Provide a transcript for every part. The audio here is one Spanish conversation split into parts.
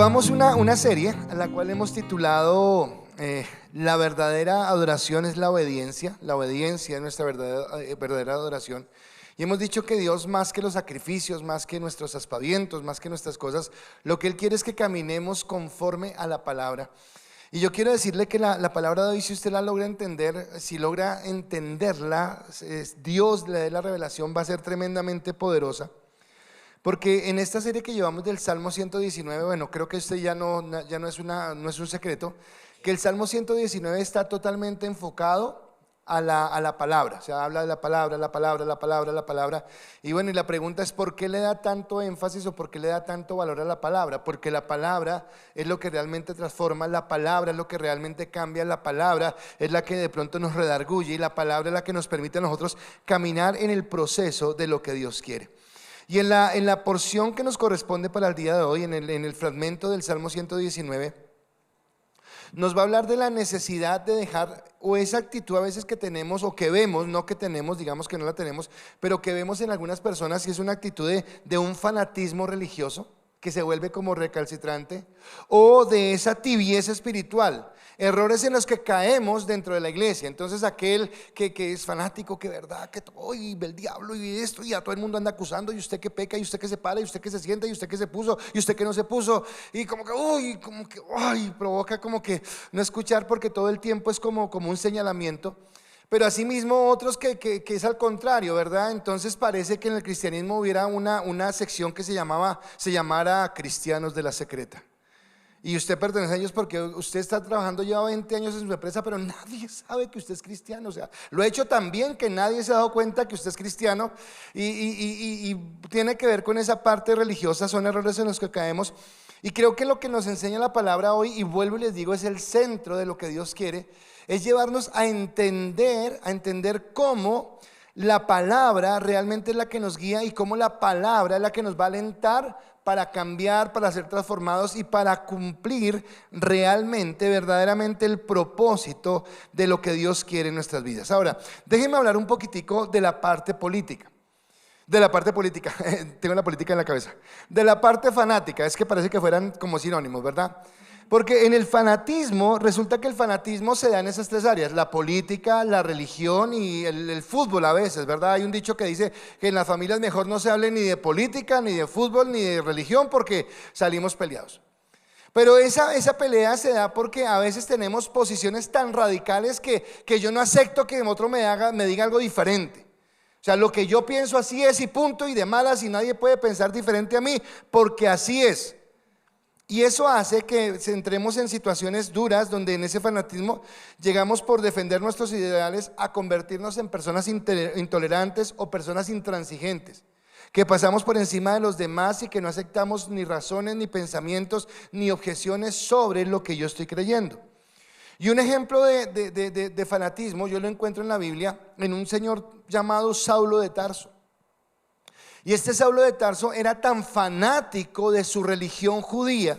Llevamos una serie a la cual hemos titulado La verdadera adoración es la obediencia. La obediencia es nuestra verdadera adoración. Y hemos dicho que Dios, más que los sacrificios, más que nuestros aspavientos, más que nuestras cosas, lo que Él quiere es que caminemos conforme a la palabra. Y yo quiero decirle que la palabra de hoy, si usted la logra entender, si logra entenderla, Dios le dé la revelación, va a ser tremendamente poderosa. Porque en esta serie que llevamos del Salmo 119, bueno, creo que este ya no es un secreto, que el Salmo 119 está totalmente enfocado a la palabra. O sea, habla de la palabra, la palabra, la palabra, la palabra. Y bueno, y la pregunta es, ¿por qué le da tanto énfasis o por qué le da tanto valor a la palabra? Porque la palabra es lo que realmente transforma, la palabra es lo que realmente cambia, la palabra es la que de pronto nos redarguye y la palabra es la que nos permite a nosotros caminar en el proceso de lo que Dios quiere. Y en la porción que nos corresponde para el día de hoy, en el fragmento del Salmo 119, nos va a hablar de la necesidad de dejar, o esa actitud a veces que tenemos, o que vemos, no que tenemos, digamos que no la tenemos, pero que vemos en algunas personas, que es una actitud de un fanatismo religioso, que se vuelve como recalcitrante, o de esa tibieza espiritual. Errores en los que caemos dentro de la iglesia. Entonces aquel que es fanático, que verdad, que hoy el diablo y esto, y a todo el mundo anda acusando, y usted que peca, y usted que se para, y usted que se sienta, y usted que se puso, y usted que no se puso, y como que provoca como que no escuchar, porque todo el tiempo es como un señalamiento. Pero asimismo otros que es al contrario, ¿verdad? Entonces parece que en el cristianismo hubiera una sección que se llamara Cristianos de la Secreta. Y usted pertenece a ellos porque usted está trabajando ya 20 años en su empresa, pero nadie sabe que usted es cristiano. O sea, lo ha hecho tan bien que nadie se ha dado cuenta que usted es cristiano. Y tiene que ver con esa parte religiosa, son errores en los que caemos. Y creo que lo que nos enseña la palabra hoy, y vuelvo y les digo, es el centro de lo que Dios quiere, es llevarnos a entender cómo la palabra realmente es la que nos guía y cómo la palabra es la que nos va a alentar para cambiar, para ser transformados y para cumplir realmente, verdaderamente el propósito de lo que Dios quiere en nuestras vidas. Ahora, déjenme hablar un poquitico de la parte política. Tengo la política en la cabeza. De la parte fanática, es que parece que fueran como sinónimos, ¿verdad? Porque en el fanatismo, resulta que el fanatismo se da en esas tres áreas: la política, la religión y el fútbol a veces, ¿verdad? Hay un dicho que dice que en las familias mejor no se hable ni de política, ni de fútbol, ni de religión, porque salimos peleados. Pero esa pelea se da porque a veces tenemos posiciones tan radicales que yo no acepto que otro me diga algo diferente. O sea, lo que yo pienso así es y punto, y de malas, y nadie puede pensar diferente a mí, porque así es. Y eso hace que entremos en situaciones duras donde en ese fanatismo llegamos, por defender nuestros ideales, a convertirnos en personas intolerantes o personas intransigentes, que pasamos por encima de los demás y que no aceptamos ni razones, ni pensamientos, ni objeciones sobre lo que yo estoy creyendo. Y un ejemplo de fanatismo yo lo encuentro en la Biblia, en un señor llamado Saulo de Tarso. Y este Saulo de Tarso era tan fanático de su religión judía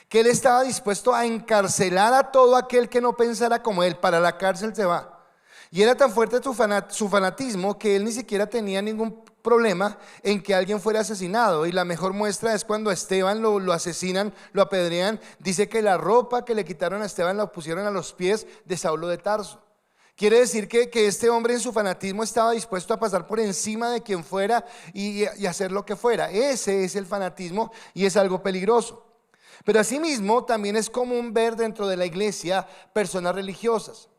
que él estaba dispuesto a encarcelar a todo aquel que no pensara como él. Para la cárcel se va. Y era tan fuerte su fanatismo que él ni siquiera tenía ningún problema en que alguien fuera asesinado. Y la mejor muestra es cuando a Esteban lo asesinan, lo apedrean. Dice que la ropa que le quitaron a Esteban la pusieron a los pies de Saulo de Tarso. Quiere decir que este hombre en su fanatismo estaba dispuesto a pasar por encima de quien fuera y hacer lo que fuera. Ese es el fanatismo y es algo peligroso. Pero asimismo también es común ver dentro de la iglesia personas religiosas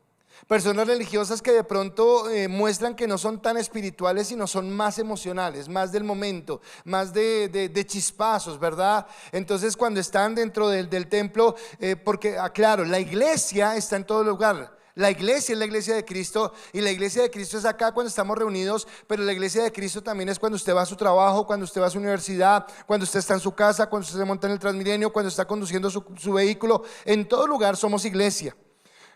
que de pronto muestran que no son tan espirituales, sino son más emocionales, más del momento, más de chispazos, ¿verdad? Entonces cuando están dentro del templo, porque claro, la iglesia está en todo lugar. La iglesia es la iglesia de Cristo, y la iglesia de Cristo es acá cuando estamos reunidos, pero la iglesia de Cristo también es cuando usted va a su trabajo, cuando usted va a su universidad, cuando usted está en su casa, cuando usted se monta en el Transmilenio, cuando está conduciendo su vehículo. En todo lugar somos iglesia.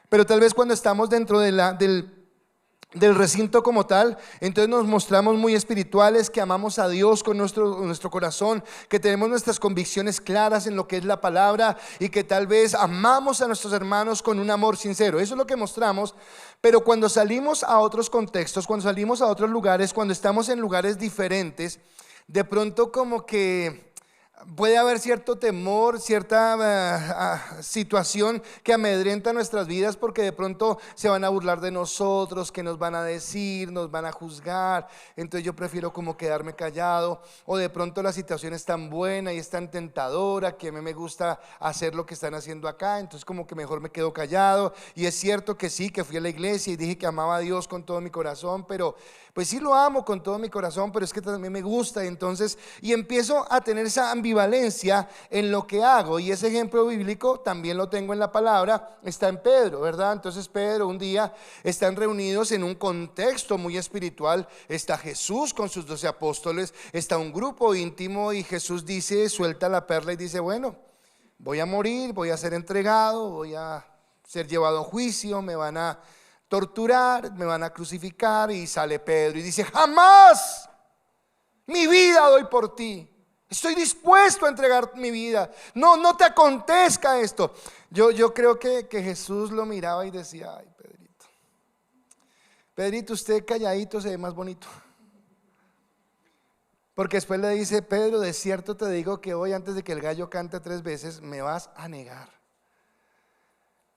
Pero tal vez cuando estamos dentro del recinto como tal, entonces nos mostramos muy espirituales, que amamos a Dios con nuestro corazón, que tenemos nuestras convicciones claras en lo que es la palabra, y que tal vez amamos a nuestros hermanos con un amor sincero. Eso es lo que mostramos. Pero cuando salimos a otros contextos, cuando salimos a otros lugares, cuando estamos en lugares diferentes, de pronto como que Puede haber cierto temor, cierta situación que amedrenta nuestras vidas porque de pronto se van a burlar de nosotros, que nos van a decir, nos van a juzgar. Entonces yo prefiero como quedarme callado, o de pronto la situación es tan buena y es tan tentadora que a mí me gusta hacer lo que están haciendo acá, entonces como que mejor me quedo callado. Y es cierto que sí, que fui a la iglesia y dije que amaba a Dios con todo mi corazón, pero pues sí lo amo con todo mi corazón, pero es que también me gusta. Y empiezo a tener esa ambivalencia en lo que hago. Y ese ejemplo bíblico también lo tengo en la palabra, está en Pedro, ¿verdad? Entonces Pedro un día están reunidos en un contexto muy espiritual. Está Jesús con sus 12 apóstoles, está un grupo íntimo y Jesús dice, suelta la perla y dice, bueno, voy a morir, voy a ser entregado, voy a ser llevado a juicio, me van a torturar, me van a crucificar. Y sale Pedro y dice, jamás, mi vida doy por ti, estoy dispuesto a entregar mi vida, no te acontezca esto. Yo creo que Jesús lo miraba y decía, ay, Pedrito, usted calladito se ve más bonito. Porque después le dice, Pedro, de cierto te digo que hoy, antes de que el gallo cante 3 veces, me vas a negar.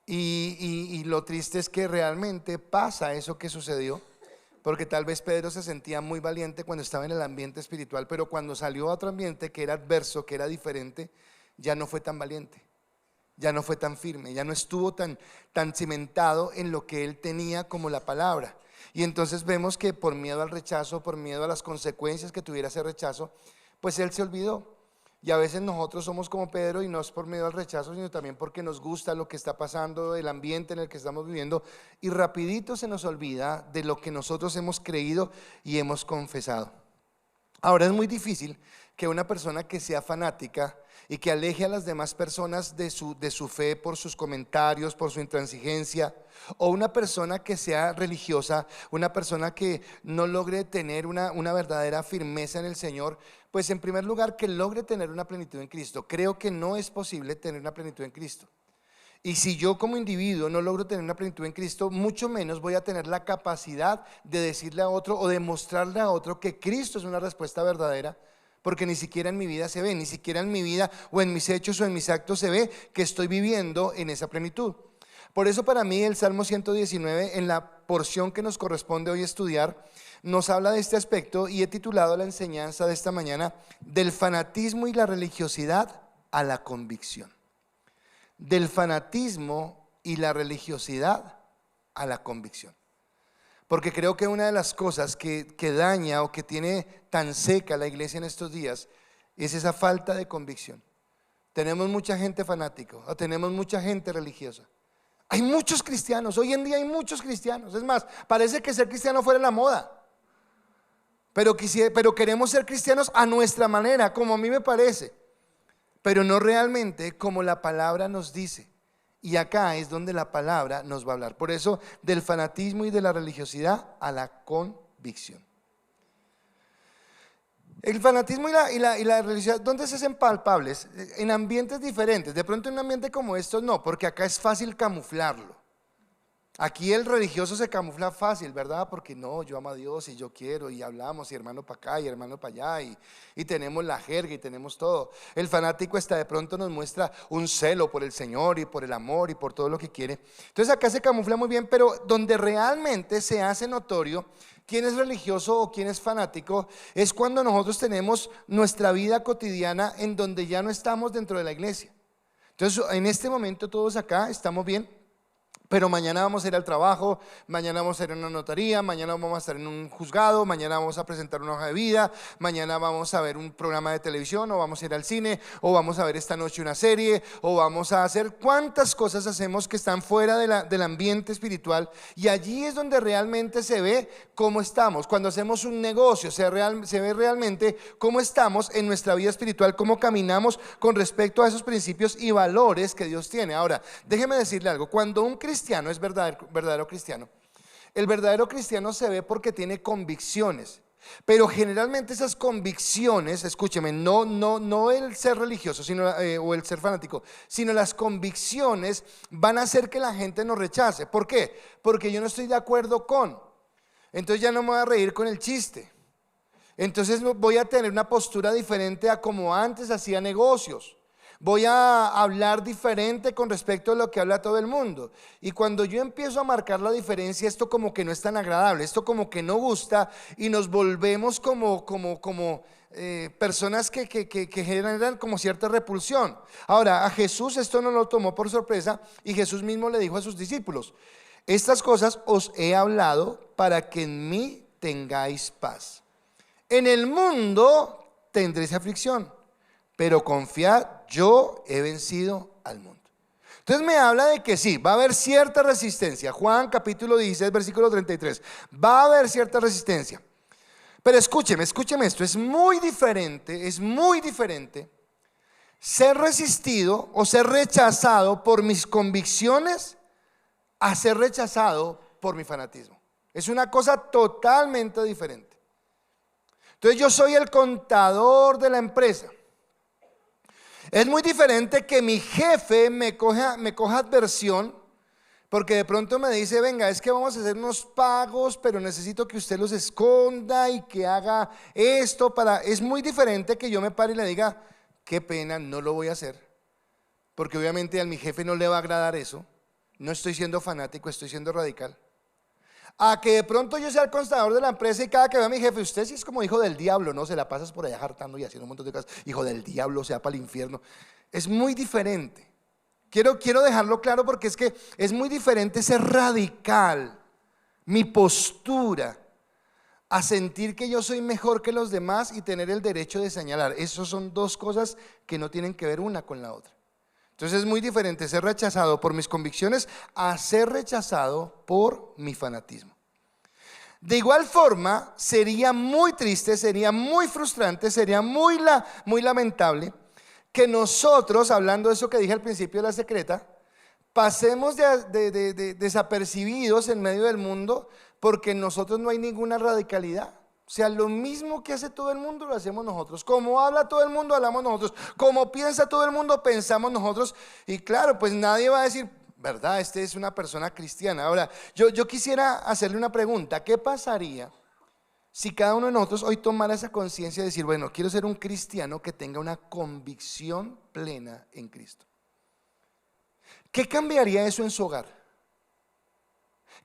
Y lo triste es que realmente pasa eso que sucedió, porque tal vez Pedro se sentía muy valiente cuando estaba en el ambiente espiritual, pero cuando salió a otro ambiente que era adverso, que era diferente, ya no fue tan valiente, ya no fue tan firme, ya no estuvo tan cimentado en lo que él tenía como la palabra. Y entonces vemos que por miedo al rechazo, por miedo a las consecuencias que tuviera ese rechazo, pues él se olvidó. Y a veces nosotros somos como Pedro, y no es por miedo al rechazo, sino también porque nos gusta lo que está pasando, el ambiente en el que estamos viviendo, y rapidito se nos olvida de lo que nosotros hemos creído y hemos confesado. Ahora es muy difícil que una persona que sea fanática y que aleje a las demás personas de su fe por sus comentarios, por su intransigencia, o una persona que sea religiosa, una persona que no logre tener una verdadera firmeza en el Señor, pues en primer lugar que logre tener una plenitud en Cristo. Creo que no es posible tener una plenitud en Cristo. Y si yo como individuo no logro tener una plenitud en Cristo, mucho menos voy a tener la capacidad de decirle a otro o de mostrarle a otro que Cristo es una respuesta verdadera, porque ni siquiera en mi vida se ve, ni siquiera en mi vida o en mis hechos o en mis actos se ve que estoy viviendo en esa plenitud. Por eso para mí el Salmo 119, en la porción que nos corresponde hoy estudiar, nos habla de este aspecto, y he titulado la enseñanza de esta mañana, del fanatismo y la religiosidad a la convicción. Del fanatismo y la religiosidad a la convicción. Porque creo que una de las cosas que daña o que tiene tan seca la iglesia en estos días es esa falta de convicción. Tenemos mucha gente fanática, o tenemos mucha gente religiosa. Hay muchos cristianos, hoy en día hay muchos cristianos. Es más, parece que ser cristiano fuera la moda. Pero queremos ser cristianos a nuestra manera, como a mí me parece, pero no realmente como la palabra nos dice. Y acá es donde la palabra nos va a hablar. Por eso, del fanatismo y de la religiosidad a la convicción. El fanatismo y la religiosidad, ¿dónde se hacen palpables? En ambientes diferentes. De pronto en un ambiente como estos no, porque acá es fácil camuflarlo. Aquí el religioso se camufla fácil, ¿verdad? Porque no, yo amo a Dios y yo quiero, y hablamos, y hermano para acá y hermano para allá, y tenemos la jerga y tenemos todo. El fanático hasta de pronto nos muestra un celo por el Señor y por el amor y por todo lo que quiere. Entonces acá se camufla muy bien, pero donde realmente se hace notorio quién es religioso o quién es fanático es cuando nosotros tenemos nuestra vida cotidiana en donde ya no estamos dentro de la iglesia. Entonces en este momento todos acá estamos bien, pero mañana vamos a ir al trabajo, mañana vamos a ir a una notaría, mañana vamos a estar en un juzgado, mañana vamos a presentar una hoja de vida, mañana vamos a ver un programa de televisión, o vamos a ir al cine, o vamos a ver esta noche una serie, o vamos a hacer cuántas cosas hacemos que están fuera del ambiente espiritual. Y allí es donde realmente se ve cómo estamos. Cuando hacemos un negocio se ve realmente cómo estamos en nuestra vida espiritual, cómo caminamos con respecto a esos principios y valores que Dios tiene. Ahora, déjeme decirle algo, cuando un cristiano es verdadero cristiano, el verdadero cristiano se ve porque tiene convicciones. Pero generalmente esas convicciones, escúcheme, no el ser religioso o el ser fanático, sino las convicciones van a hacer que la gente nos rechace. ¿Por qué? Porque yo no estoy de acuerdo con. Entonces ya no me voy a reír con el chiste. Entonces voy a tener una postura diferente a como antes hacía negocios. Voy a hablar diferente con respecto a lo que habla todo el mundo. Y cuando yo empiezo a marcar la diferencia, esto como que no es tan agradable, esto como que no gusta y nos volvemos como personas que generan como cierta repulsión. Ahora, a Jesús esto no lo tomó por sorpresa y Jesús mismo le dijo a sus discípulos: estas cosas os he hablado para que en mí tengáis paz. En el mundo tendréis aflicción, pero confiad, yo he vencido al mundo. Entonces me habla de que sí, va a haber cierta resistencia. Juan capítulo 16, versículo 33. Va a haber cierta resistencia. Pero escúcheme esto, es muy diferente ser resistido o ser rechazado por mis convicciones a ser rechazado por mi fanatismo. Es una cosa totalmente diferente. Entonces yo soy el contador de la empresa. Es muy diferente que mi jefe me coja adversión, porque de pronto me dice: venga, es que vamos a hacer unos pagos, pero necesito que usted los esconda y que haga esto para... Es muy diferente que yo me pare y le diga: qué pena, no lo voy a hacer, porque obviamente a mi jefe no le va a agradar eso. No estoy siendo fanático, estoy siendo radical. A que de pronto yo sea el constador de la empresa y cada que vea a mi jefe: usted sí es como hijo del diablo, ¿no? Se la pasas por allá hartando y haciendo un montón de cosas. Hijo del diablo, sea para el infierno. Es muy diferente. Quiero dejarlo claro, porque es que es muy diferente ser radical, mi postura, a sentir que yo soy mejor que los demás y tener el derecho de señalar. Esas son dos cosas que no tienen que ver una con la otra. Entonces es muy diferente ser rechazado por mis convicciones a ser rechazado por mi fanatismo. De igual forma, sería muy triste, sería muy frustrante, sería muy lamentable que nosotros, hablando de eso que dije al principio de la secreta, pasemos de desapercibidos en medio del mundo porque en nosotros no hay ninguna radicalidad. O sea, lo mismo que hace todo el mundo lo hacemos nosotros. Como habla todo el mundo, hablamos nosotros. Como piensa todo el mundo, pensamos nosotros. Y claro, pues nadie va a decir: ¿verdad? Este es una persona cristiana. Ahora, yo quisiera hacerle una pregunta. ¿Qué pasaría si cada uno de nosotros hoy tomara esa conciencia de decir: bueno, quiero ser un cristiano que tenga una convicción plena en Cristo? ¿Qué cambiaría eso en su hogar?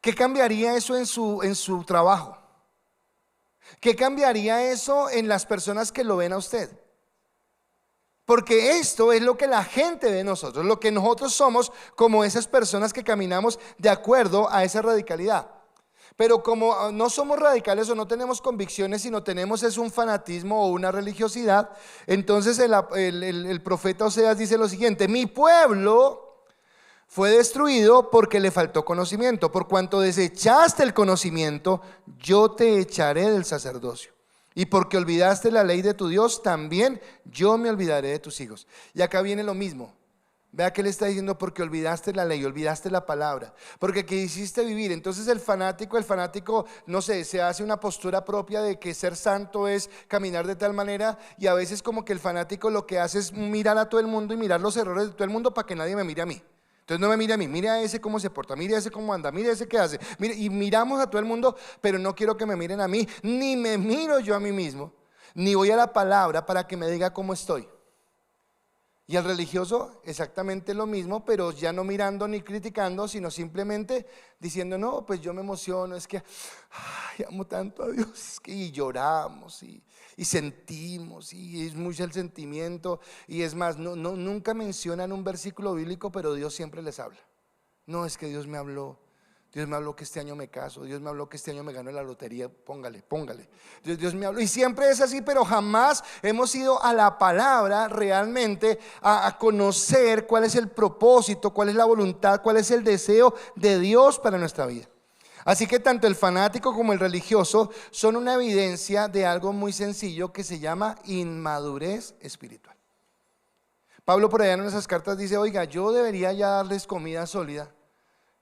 ¿Qué cambiaría eso en su trabajo? ¿Qué cambiaría eso en las personas que lo ven a usted? Porque esto es lo que la gente ve de nosotros, lo que nosotros somos como esas personas que caminamos de acuerdo a esa radicalidad. Pero como no somos radicales o no tenemos convicciones, sino tenemos es un fanatismo o una religiosidad, entonces el profeta Oseas dice lo siguiente: mi pueblo fue destruido porque le faltó conocimiento. Por cuanto desechaste el conocimiento, yo te echaré del sacerdocio. Y porque olvidaste la ley de tu Dios, también yo me olvidaré de tus hijos. Y acá viene lo mismo. Vea que le está diciendo: porque olvidaste la ley, olvidaste la palabra, porque quisiste vivir. Entonces el fanático, no sé, se hace una postura propia de que ser santo es caminar de tal manera, y a veces como que el fanático lo que hace es mirar a todo el mundo y mirar los errores de todo el mundo para que nadie me mire a mí. Entonces no me mire a mí, mire a ese cómo se porta, mire a ese cómo anda, mire a ese qué hace, mire, y miramos a todo el mundo, pero no quiero que me miren a mí, ni me miro yo a mí mismo, ni voy a la palabra para que me diga cómo estoy. Y el religioso exactamente lo mismo, pero ya no mirando ni criticando, sino simplemente diciendo: no, pues yo me emociono, es que amo tanto a Dios, y lloramos y sentimos, y es mucho el sentimiento. Y es más, nunca mencionan un versículo bíblico, pero Dios siempre les habla. No, es que Dios me habló que este año me caso, Dios me habló que este año me gano la lotería, póngale. Dios me habló, y siempre es así, pero jamás hemos ido a la palabra realmente a conocer cuál es el propósito, cuál es la voluntad, cuál es el deseo de Dios para nuestra vida. Así que tanto el fanático como el religioso son una evidencia de algo muy sencillo que se llama inmadurez espiritual. Pablo por allá en esas cartas dice: oiga, yo debería ya darles comida sólida,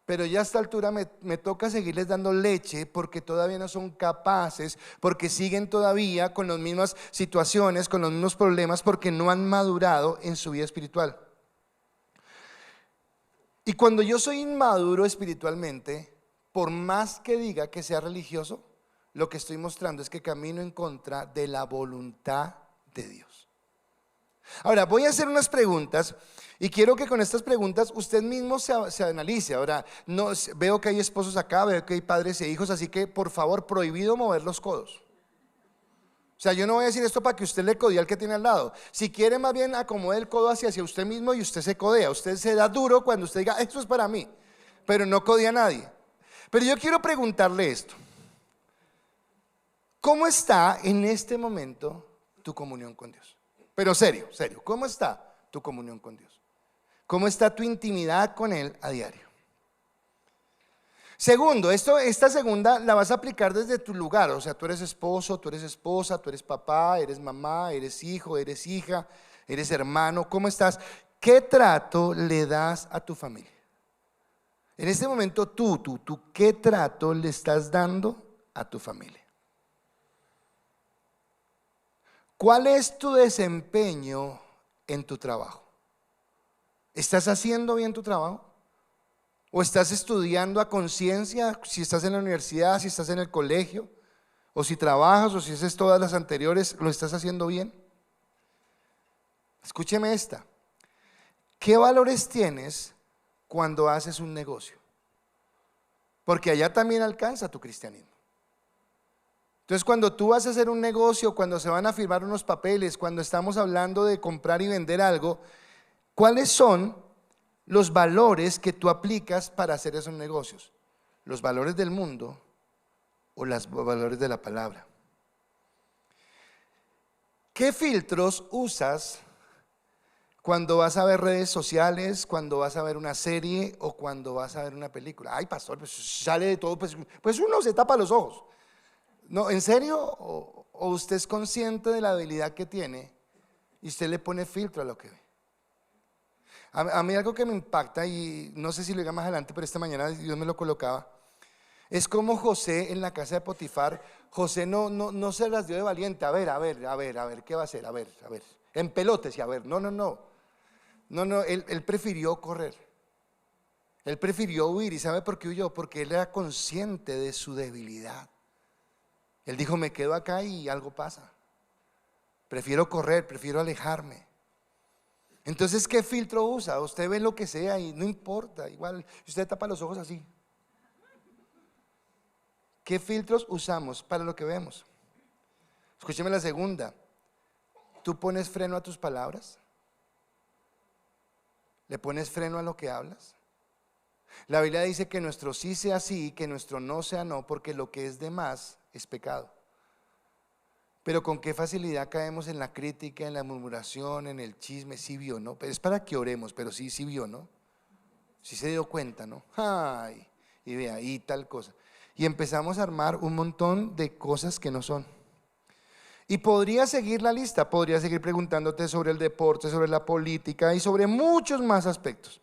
pero ya a esta altura me toca seguirles dando leche, porque todavía no son capaces, porque siguen todavía con las mismas situaciones, con los mismos problemas, porque no han madurado en su vida espiritual. Y cuando yo soy inmaduro espiritualmente, por más que diga que sea religioso, lo que estoy mostrando es que camino en contra de la voluntad de Dios. Ahora, voy a hacer unas preguntas y quiero que con estas preguntas usted mismo se analice. Ahora, no, veo que hay esposos acá, veo que hay padres e hijos, así que por favor, prohibido mover los codos. O sea, yo no voy a decir esto para que usted le codee al que tiene al lado. Si quiere, más bien acomode el codo hacia usted mismo y usted se codea. Usted se da duro cuando usted diga, esto es para mí, pero no codea a nadie. Pero yo quiero preguntarle esto. ¿Cómo está en este momento tu comunión con Dios? Pero serio, serio, ¿cómo está tu comunión con Dios? ¿Cómo está tu intimidad con Él a diario? Segundo, esta segunda la vas a aplicar desde tu lugar. O sea, tú eres esposo, tú eres esposa, tú eres papá, eres mamá, eres hijo, eres hija, eres hermano. ¿Cómo estás? ¿Qué trato le das a tu familia? En este momento tú, ¿qué trato le estás dando a tu familia? ¿Cuál es tu desempeño en tu trabajo? ¿Estás haciendo bien tu trabajo? ¿O estás estudiando a conciencia? Si estás en la universidad, si estás en el colegio, o si trabajas, o si haces todas las anteriores, ¿lo estás haciendo bien? Escúcheme esta. ¿Qué valores tienes cuando haces un negocio? Porque allá también alcanza tu cristianismo. Entonces, cuando tú vas a hacer un negocio, cuando se van a firmar unos papeles, cuando estamos hablando de comprar y vender algo, ¿cuáles son los valores que tú aplicas para hacer esos negocios? ¿Los valores del mundo o los valores de la palabra? ¿Qué filtros usas cuando vas a ver redes sociales, cuando vas a ver una serie o cuando vas a ver una película? Ay, pastor, pues sale de todo, pues uno se tapa los ojos. No, ¿en serio? ¿O usted es consciente de la habilidad que tiene y usted le pone filtro a lo que ve? A mí algo que me impacta, y no sé si lo diga más adelante, pero esta mañana Dios me lo colocaba, es como José en la casa de Potifar. José no se las dio de valiente. A ver, ¿qué va a hacer? A ver, en pelotes y a ver, no, él prefirió correr. Él prefirió huir. ¿Y sabe por qué huyó? Porque él era consciente de su debilidad. Él dijo, me quedo acá y algo pasa. Prefiero correr, prefiero alejarme. Entonces, ¿qué filtro usa? Usted ve lo que sea y no importa. Igual, usted tapa los ojos así. ¿Qué filtros usamos para lo que vemos? Escúcheme la segunda. ¿Tú pones freno a tus palabras? ¿Le pones freno a lo que hablas? La Biblia dice que nuestro sí sea sí y que nuestro no sea no, porque lo que es de más es pecado. Pero con qué facilidad caemos en la crítica, en la murmuración, en el chisme. Sí vio, ¿no? Pero es para que oremos, pero sí vio, ¿no? Sí se dio cuenta, ¿no? Ay, y vea, y tal cosa. Y empezamos a armar un montón de cosas que no son. Y podría seguir la lista, podría seguir preguntándote sobre el deporte, sobre la política y sobre muchos más aspectos.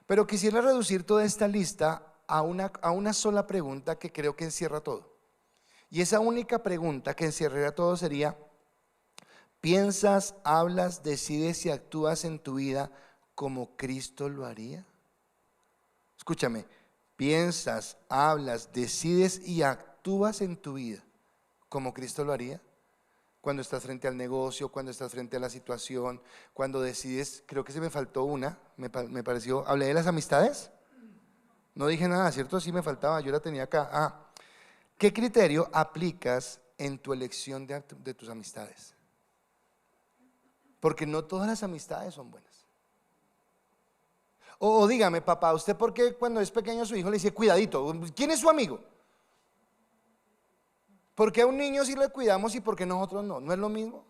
Pero quisiera reducir toda esta lista a una sola pregunta que creo que encierra todo. Y esa única pregunta que encierra todo sería: ¿piensas, hablas, decides y actúas en tu vida como Cristo lo haría? Escúchame, ¿piensas, hablas, decides y actúas en tu vida como Cristo lo haría? Cuando estás frente al negocio, cuando estás frente a la situación, cuando decides. Creo que se me faltó una, me pareció. ¿Hablé de las amistades? No dije nada, ¿cierto? Sí me faltaba, yo la tenía acá. ¿Qué criterio aplicas en tu elección de tus amistades? Porque no todas las amistades son buenas. O dígame, papá, ¿usted por qué cuando es pequeño a su hijo le dice cuidadito? ¿Quién es su amigo? ¿Por qué a un niño sí le cuidamos y por qué nosotros no? ¿No es lo mismo?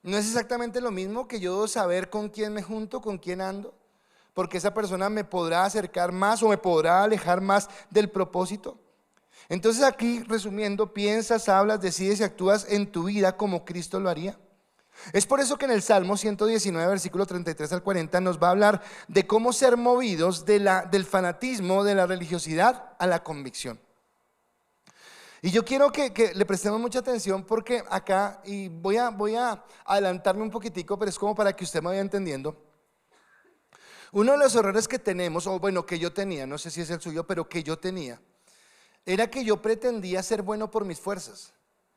¿No es exactamente lo mismo que yo saber con quién me junto, con quién ando? Porque esa persona me podrá acercar más o me podrá alejar más del propósito. Entonces aquí, resumiendo, piensas, hablas, decides y actúas en tu vida como Cristo lo haría. Es por eso que en el Salmo 119, versículo 33 al 40 nos va a hablar de cómo ser movidos del fanatismo, de la religiosidad a la convicción. Y yo quiero que le prestemos mucha atención, porque acá, y voy a adelantarme un poquitico, pero es como para que usted me vaya entendiendo. Uno de los errores que tenemos, o bueno, que yo tenía, no sé si es el suyo, pero que yo tenía, era que yo pretendía ser bueno por mis fuerzas.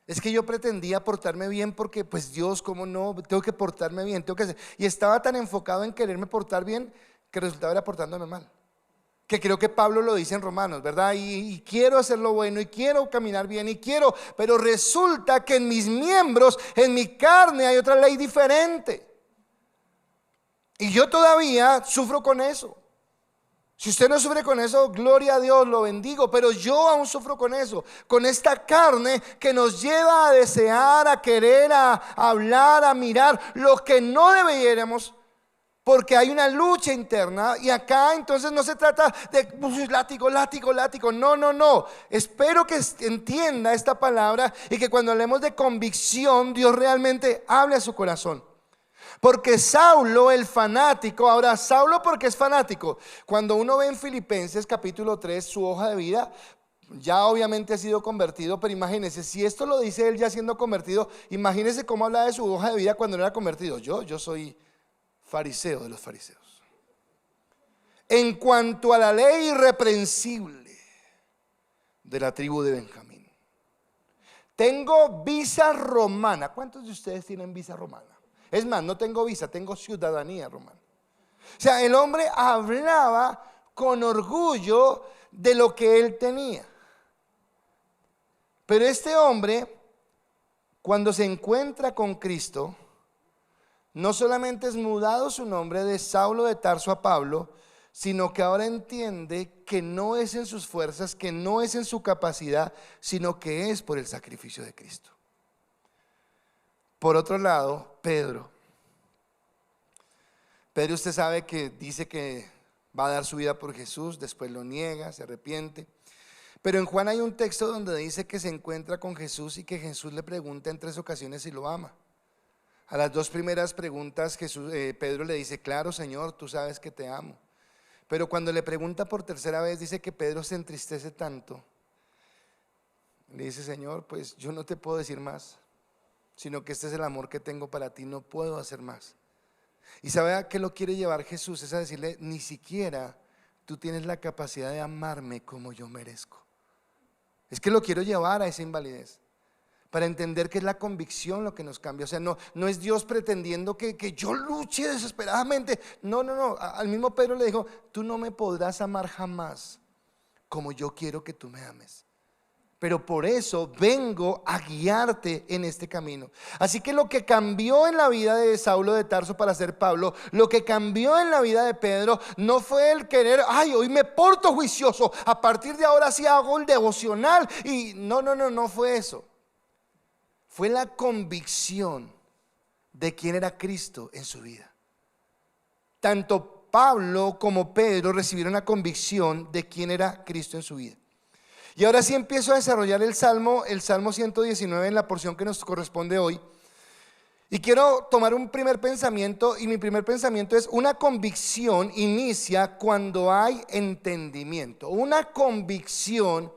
Es que yo pretendía portarme bien porque pues Dios, ¿cómo no? Tengo que portarme bien, tengo que hacer. Y estaba tan enfocado en quererme portar bien que resultaba era portándome mal. Que creo que Pablo lo dice en Romanos, ¿verdad? Y quiero hacer lo bueno y quiero caminar bien y quiero, pero resulta que en mis miembros, en mi carne hay otra ley diferente. Y yo todavía sufro con eso. Si usted no sufre con eso, gloria a Dios, lo bendigo, pero yo aún sufro con eso, con esta carne que nos lleva a desear, a querer, a hablar, a mirar lo que no deberíamos, porque hay una lucha interna. Y acá entonces no se trata de látigo, látigo, látigo, no, no, no. Espero que entienda esta palabra y que cuando hablemos de convicción, Dios realmente hable a su corazón. Porque Saulo, el fanático, ahora Saulo, porque es fanático. Cuando uno ve en Filipenses capítulo 3 su hoja de vida, ya obviamente ha sido convertido, pero imagínense, si esto lo dice él ya siendo convertido, imagínense cómo habla de su hoja de vida cuando no era convertido. Yo soy fariseo de los fariseos. En cuanto a la ley irreprensible de la tribu de Benjamín, tengo visa romana. ¿Cuántos de ustedes tienen visa romana? Es más, no tengo visa, tengo ciudadanía romana. O sea, el hombre hablaba con orgullo de lo que él tenía. Pero este hombre, cuando se encuentra con Cristo, no solamente es mudado su nombre de Saulo de Tarso a Pablo, sino que ahora entiende que no es en sus fuerzas, que no es en su capacidad, sino que es por el sacrificio de Cristo. Por otro lado, Pedro, usted sabe que dice que va a dar su vida por Jesús, después lo niega, se arrepiente. Pero en Juan hay un texto donde dice que se encuentra con Jesús y que Jesús le pregunta en 3 ocasiones si lo ama. A las 2 primeras preguntas Pedro le dice, claro Señor, tú sabes que te amo. Pero cuando le pregunta por tercera vez dice que Pedro se entristece tanto. Le dice, Señor, pues yo no te puedo decir más, sino que este es el amor que tengo para ti, no puedo hacer más. Y sabe a qué lo quiere llevar Jesús, es a decirle, ni siquiera tú tienes la capacidad de amarme como yo merezco. Es que lo quiero llevar a esa invalidez, para entender que es la convicción lo que nos cambia. O sea, no es Dios pretendiendo que yo luche desesperadamente. No, no, no. Al mismo Pedro le dijo, tú no me podrás amar jamás como yo quiero que tú me ames. Pero por eso vengo a guiarte en este camino. Así que lo que cambió en la vida de Saulo de Tarso para ser Pablo, lo que cambió en la vida de Pedro, no fue el querer, ay, hoy me porto juicioso, a partir de ahora sí hago el devocional. Y no fue eso. Fue la convicción de quién era Cristo en su vida. Tanto Pablo como Pedro recibieron la convicción de quién era Cristo en su vida. Y ahora sí empiezo a desarrollar el Salmo 119 en la porción que nos corresponde hoy. Y quiero tomar un primer pensamiento, y mi primer pensamiento es: una convicción inicia cuando hay entendimiento. Una convicción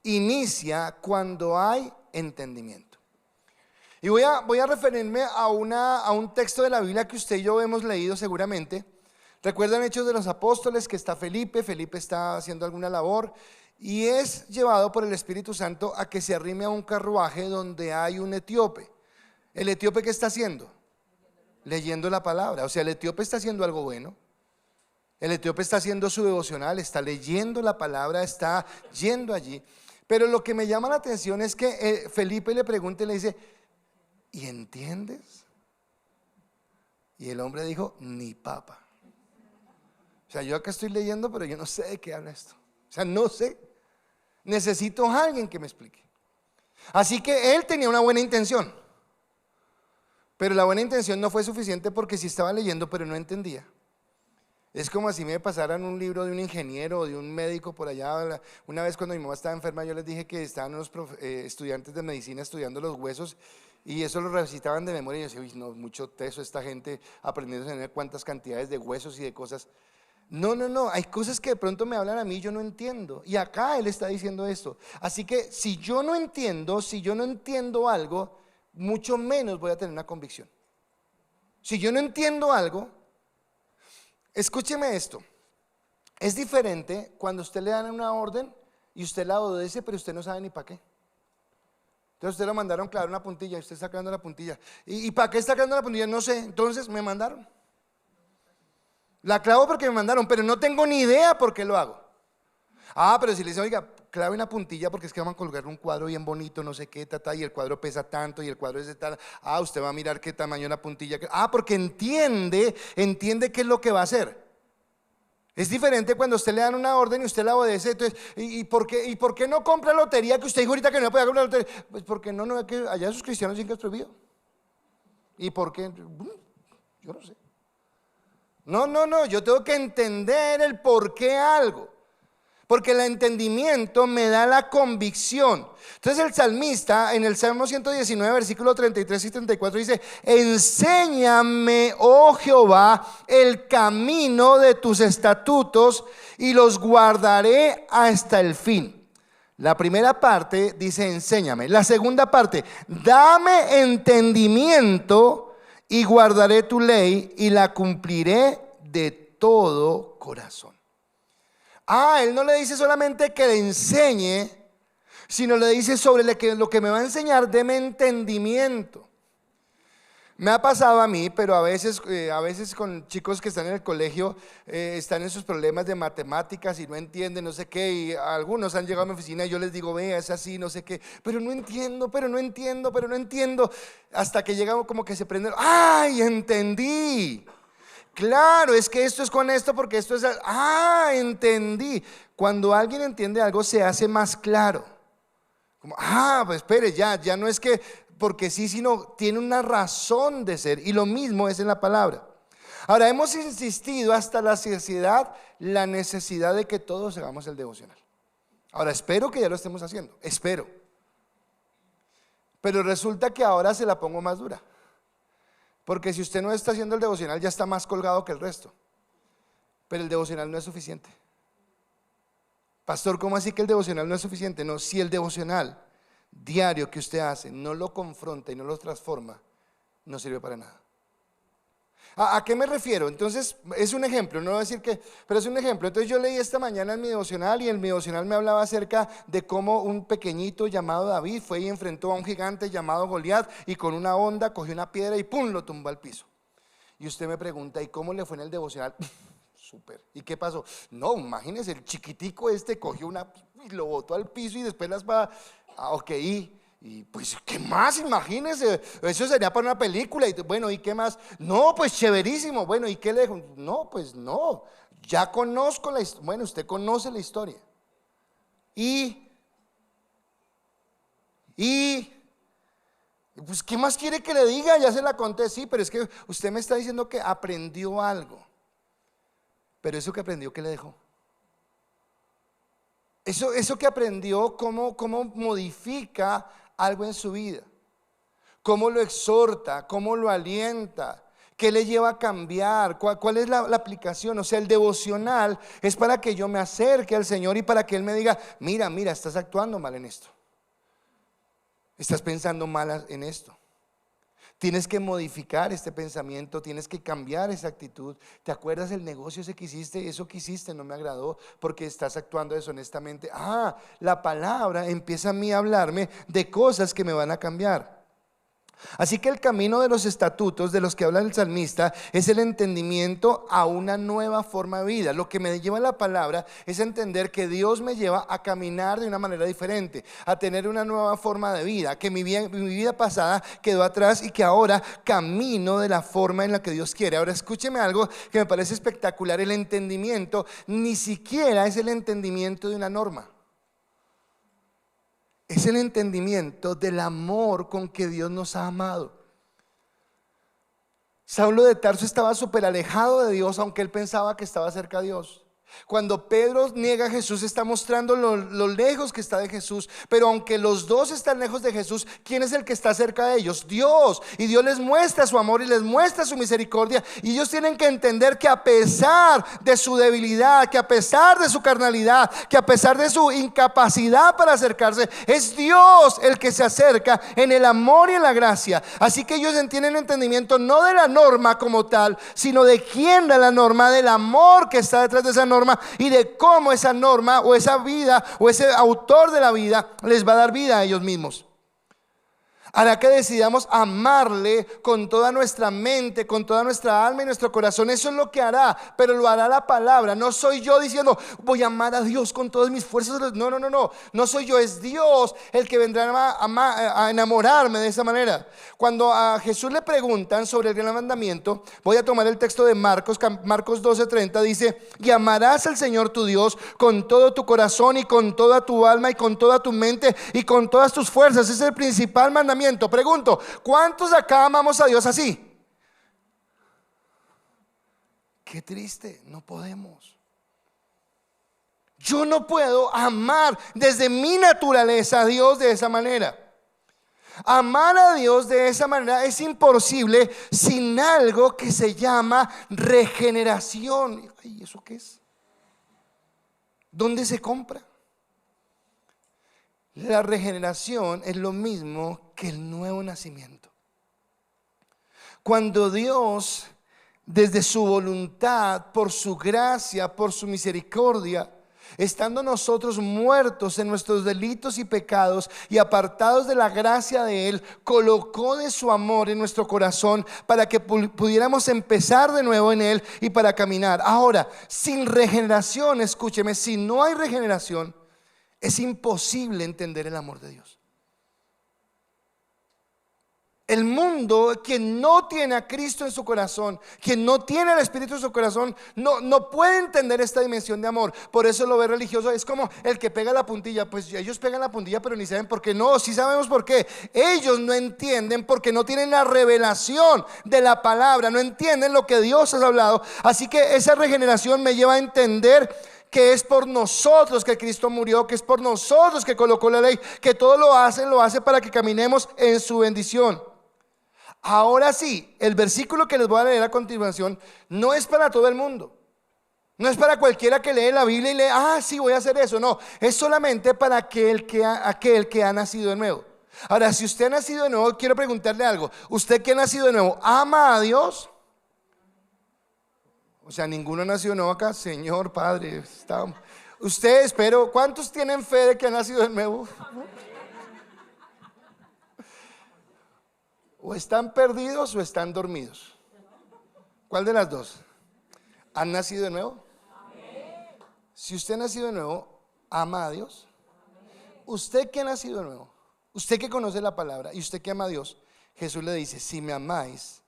inicia cuando hay entendimiento. Y voy a referirme a un texto de la Biblia que usted y yo hemos leído seguramente. ¿Recuerdan Hechos de los Apóstoles? Que está Felipe está haciendo alguna labor y es llevado por el Espíritu Santo a que se arrime a un carruaje donde hay un etíope. ¿El etíope qué está haciendo? Leyendo la palabra. O sea, el etíope está haciendo algo bueno. El etíope está haciendo su devocional, está leyendo la palabra, está yendo allí. Pero lo que me llama la atención es que Felipe le pregunta y le dice: ¿y entiendes? Y el hombre dijo: ni papa. O sea, yo acá estoy leyendo, pero yo no sé de qué habla esto. O sea, no sé. Necesito a alguien que me explique. Así que él tenía una buena intención, pero la buena intención no fue suficiente, porque sí estaba leyendo, pero no entendía. Es como si me pasaran un libro de un ingeniero o de un médico por allá. Una vez cuando mi mamá estaba enferma, yo les dije que estaban unos estudiantes de medicina estudiando los huesos, y eso lo recitaban de memoria. Y yo decía: uy, no, mucho teso esta gente aprendiendo a tener cuántas cantidades de huesos y de cosas. No, hay cosas que de pronto me hablan a mí, yo no entiendo. Y acá él está diciendo esto. Así que si yo no entiendo algo, mucho menos voy a tener una convicción. Si yo no entiendo algo, escúcheme esto. Es diferente cuando usted le dan una orden y usted la obedece, pero usted no sabe ni para qué. Entonces usted lo mandaron clavar una puntilla y usted está clavando la puntilla. ¿Y para qué está clavando la puntilla? No sé. Entonces me mandaron. La clavo porque me mandaron, pero no tengo ni idea por qué lo hago. Pero si le dicen, oiga, clave una puntilla porque es que vamos a colgar un cuadro bien bonito, no sé qué, y el cuadro pesa tanto y el cuadro es de tal. Usted va a mirar qué tamaño es la puntilla. Porque entiende qué es lo que va a hacer. Es diferente cuando usted le dan una orden y usted la obedece. Entonces, ¿y por qué no compra lotería? Que usted dijo ahorita que no podía comprar lotería. Pues porque no es que allá esos cristianos dicen que es prohibido. ¿Y por qué? Yo no sé. No, yo tengo que entender el por qué algo. Porque el entendimiento me da la convicción. Entonces el salmista en el Salmo 119, versículo 33 y 34 dice: enséñame, oh Jehová, el camino de tus estatutos y los guardaré hasta el fin. La primera parte dice enséñame. La segunda parte, dame entendimiento y guardaré tu ley y la cumpliré de todo corazón. Él no le dice solamente que le enseñe, sino le dice sobre lo que me va a enseñar, deme entendimiento. Me ha pasado a mí, pero a veces con chicos que están en el colegio, están en sus problemas de matemáticas y no entienden, no sé qué, y algunos han llegado a mi oficina y yo les digo, vea, es así, no sé qué, pero no entiendo, hasta que llegamos como que se prenden, ¡ay, entendí! Claro, es que esto es con esto porque esto es... entendí. Cuando alguien entiende algo se hace más claro. Como, pues espere, ya no es que porque sí, sino tiene una razón de ser. Y lo mismo es en la palabra. Ahora, hemos insistido hasta la saciedad la necesidad de que todos hagamos el devocional. Ahora, espero que ya lo estemos haciendo, espero. Pero resulta que ahora se la pongo más dura. Porque si usted no está haciendo el devocional, ya está más colgado que el resto. Pero el devocional no es suficiente. Pastor, ¿cómo así que el devocional no es suficiente? No, si el devocional diario que usted hace no lo confronta y no lo transforma, no sirve para nada. ¿A qué me refiero? Entonces, es un ejemplo, no voy a decir que, pero es un ejemplo. Entonces yo leí esta mañana en mi devocional y en mi devocional me hablaba acerca de cómo un pequeñito llamado David fue y enfrentó a un gigante llamado Goliat y con una honda cogió una piedra y ¡pum!, lo tumbó al piso. Y usted me pregunta, ¿y cómo le fue en el devocional? Súper. ¿Y qué pasó? No, imagínese, el chiquitico cogió una y lo botó al piso y después la espada. Ok, y pues, ¿qué más? Imagínese, eso sería para una película. Y bueno, ¿y qué más? No, pues chéverísimo. Bueno, ¿y qué le dijo? No, pues no, ya conozco la historia. Bueno, usted conoce la historia. Pues, ¿qué más quiere que le diga? Ya se la conté, sí, pero es que usted me está diciendo que aprendió algo. Pero eso que aprendió, ¿qué le dejó? Eso que aprendió, ¿cómo modifica algo en su vida? ¿Cómo lo exhorta? ¿Cómo lo alienta? ¿Qué le lleva a cambiar? ¿Cuál es la aplicación? O sea, el devocional es para que yo me acerque al Señor y para que Él me diga, mira, estás actuando mal en esto. Estás pensando mal en esto. Tienes que modificar este pensamiento, tienes que cambiar esa actitud. ¿Te acuerdas el negocio ese que hiciste? Eso que hiciste no me agradó porque estás actuando deshonestamente. La palabra empieza a mí a hablarme de cosas que me van a cambiar. Así que el camino de los estatutos de los que habla el salmista es el entendimiento a una nueva forma de vida. Lo que me lleva a la palabra es entender que Dios me lleva a caminar de una manera diferente, a tener una nueva forma de vida, que mi vida pasada quedó atrás y que ahora camino de la forma en la que Dios quiere. Ahora escúcheme algo que me parece espectacular. El entendimiento ni siquiera es el entendimiento de una norma. Es el entendimiento del amor con que Dios nos ha amado. Saulo de Tarso estaba súper alejado de Dios, aunque él pensaba que estaba cerca de Dios. Cuando Pedro niega a Jesús, está mostrando lo lejos que está de Jesús. Pero aunque los dos están lejos de Jesús, ¿quién es el que está cerca de ellos? Dios. Y Dios les muestra su amor y les muestra su misericordia. Y ellos tienen que entender que a pesar de su debilidad, que a pesar de su carnalidad, que a pesar de su incapacidad para acercarse, es Dios el que se acerca en el amor y en la gracia. Así que ellos tienen el entendimiento no de la norma como tal, sino de quién da la norma, del amor que está detrás de esa norma. norma y de cómo esa norma o esa vida o ese autor de la vida les va a dar vida a ellos mismos. Hará que decidamos amarle con toda nuestra mente, con toda nuestra alma y nuestro corazón. Eso es lo que hará, pero lo hará la palabra. No soy yo diciendo voy a amar a Dios con todas mis fuerzas. No, no, no, no. No soy yo, es Dios el que vendrá a enamorarme de esa manera. Cuando a Jesús le preguntan sobre el gran mandamiento, voy a tomar el texto de Marcos 12:30, dice: y amarás al Señor tu Dios con todo tu corazón y con toda tu alma y con toda tu mente y con todas tus fuerzas. Ese es el principal mandamiento. Pregunto, ¿cuántos de acá amamos a Dios así? Qué triste, no podemos. Yo no puedo amar desde mi naturaleza a Dios de esa manera. Amar a Dios de esa manera es imposible sin algo que se llama regeneración. ¿Y eso qué es? ¿Dónde se compra? La regeneración es lo mismo que el nuevo nacimiento. Cuando Dios, desde su voluntad, por su gracia, por su misericordia, estando nosotros muertos en nuestros delitos y pecados y apartados de la gracia de Él, colocó de su amor en nuestro corazón para que pudiéramos empezar de nuevo en Él y para caminar. Ahora, sin regeneración, escúcheme, si no hay regeneración, es imposible entender el amor de Dios. El mundo, quien no tiene a Cristo en su corazón, quien no tiene al Espíritu en su corazón, no puede entender esta dimensión de amor. Por eso lo ve religioso. Es como el que pega la puntilla. Pues ellos pegan la puntilla, pero ni saben por qué. No, sí sabemos por qué. Ellos no entienden porque no tienen la revelación de la palabra. No entienden lo que Dios ha hablado. Así que esa regeneración me lleva a entender que es por nosotros que Cristo murió, que es por nosotros que colocó la ley, que todo lo hace para que caminemos en su bendición. Ahora sí, el versículo que les voy a leer a continuación no es para todo el mundo. No es para cualquiera que lee la Biblia y lee, sí, voy a hacer eso. No, es solamente para aquel que ha nacido de nuevo. Ahora, si usted ha nacido de nuevo, quiero preguntarle algo. ¿Usted que ha nacido de nuevo, ama a Dios? O sea, ninguno ha nacido de nuevo acá. Señor Padre, usted, espero, ¿cuántos tienen fe de que ha nacido de nuevo? O están perdidos o están dormidos. ¿Cuál de las dos? ¿Han nacido de nuevo? Si usted ha nacido de nuevo, ¿ama a Dios? Usted que ha nacido de nuevo, usted que conoce la palabra y usted que ama a Dios, Jesús le dice: si me amáis,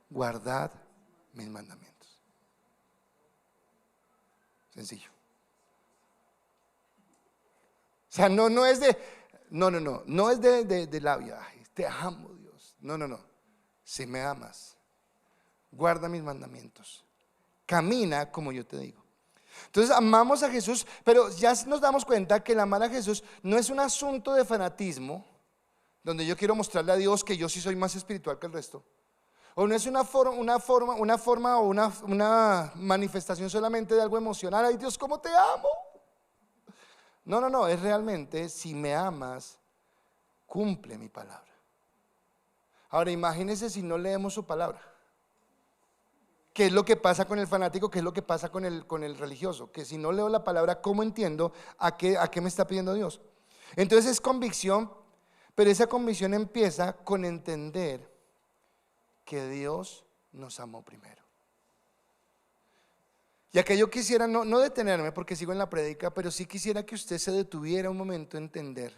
guardad mis mandamientos. Sencillo. O sea, no es de labia. Ay, te amo, Dios. No. Si me amas, guarda mis mandamientos. Camina como yo te digo. Entonces amamos a Jesús, pero ya nos damos cuenta que el amar a Jesús no es un asunto de fanatismo, donde yo quiero mostrarle a Dios que yo sí soy más espiritual que el resto. O no es una forma o una manifestación solamente de algo emocional. Ay, Dios, ¿cómo te amo? No, es realmente: si me amas, cumple mi palabra. Ahora imagínense si no leemos su palabra. ¿Qué es lo que pasa con el fanático? ¿Qué es lo que pasa con el religioso? Que si no leo la palabra, ¿cómo entiendo a qué me está pidiendo Dios? Entonces es convicción, pero esa convicción empieza con entender que Dios nos amó primero. Y acá yo quisiera no detenerme porque sigo en la prédica, pero sí quisiera que usted se detuviera un momento a entender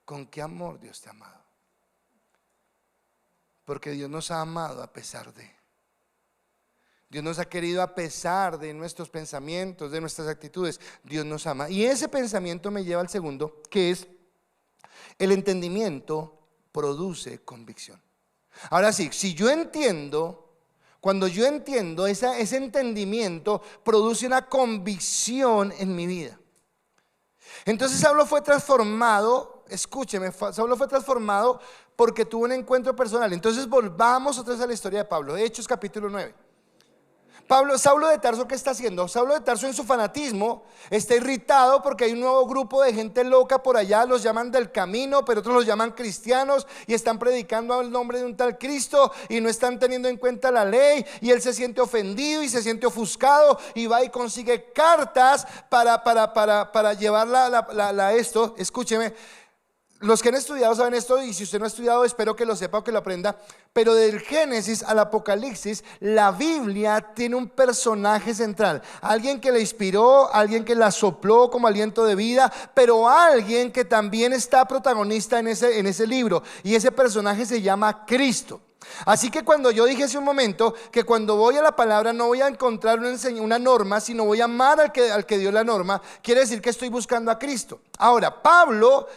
con qué amor Dios te ha amado. Porque Dios nos ha amado a pesar de. Dios nos ha querido a pesar de nuestros pensamientos, de nuestras actitudes. Dios nos ama. Y ese pensamiento me lleva al segundo, que es: el entendimiento produce convicción. Ahora sí, si yo entiendo, cuando yo entiendo, ese entendimiento produce una convicción en mi vida. Entonces Saulo fue transformado, escúcheme, Saulo fue transformado porque tuvo un encuentro personal. Entonces volvamos otra vez a la historia de Pablo, Hechos capítulo 9. Saulo de Tarso, ¿qué está haciendo? Saulo de Tarso en su fanatismo está irritado porque hay un nuevo grupo de gente loca por allá, los llaman del camino, pero otros los llaman cristianos y están predicando el nombre de un tal Cristo y no están teniendo en cuenta la ley, y él se siente ofendido y se siente ofuscado y va y consigue cartas para llevarla esto. Escúcheme. Los que han estudiado saben esto, y si usted no ha estudiado, espero que lo sepa o que lo aprenda. Pero del Génesis al Apocalipsis, la Biblia tiene un personaje central, alguien que la inspiró, alguien que la sopló como aliento de vida, pero alguien que también está protagonista en ese libro, y ese personaje se llama Cristo. Así que cuando yo dije hace un momento que cuando voy a la palabra no voy a encontrar una norma, sino voy a amar al que dio la norma, quiere decir que estoy buscando a Cristo. Ahora,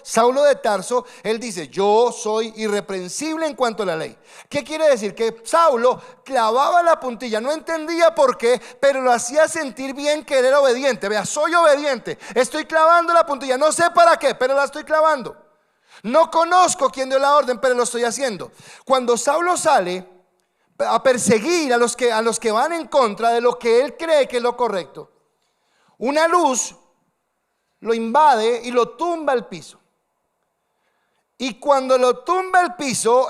Saulo de Tarso, él dice: yo soy irreprensible en cuanto a la ley. ¿Qué quiere decir? Que Saulo clavaba la puntilla, no entendía por qué, pero lo hacía sentir bien que él era obediente. Vea, soy obediente, estoy clavando la puntilla, no sé para qué, pero la estoy clavando. No conozco quién dio la orden, pero lo estoy haciendo. Cuando Saulo sale a perseguir a los que van en contra de lo que él cree que es lo correcto, una luz lo invade y lo tumba al piso. Y cuando lo tumba al piso,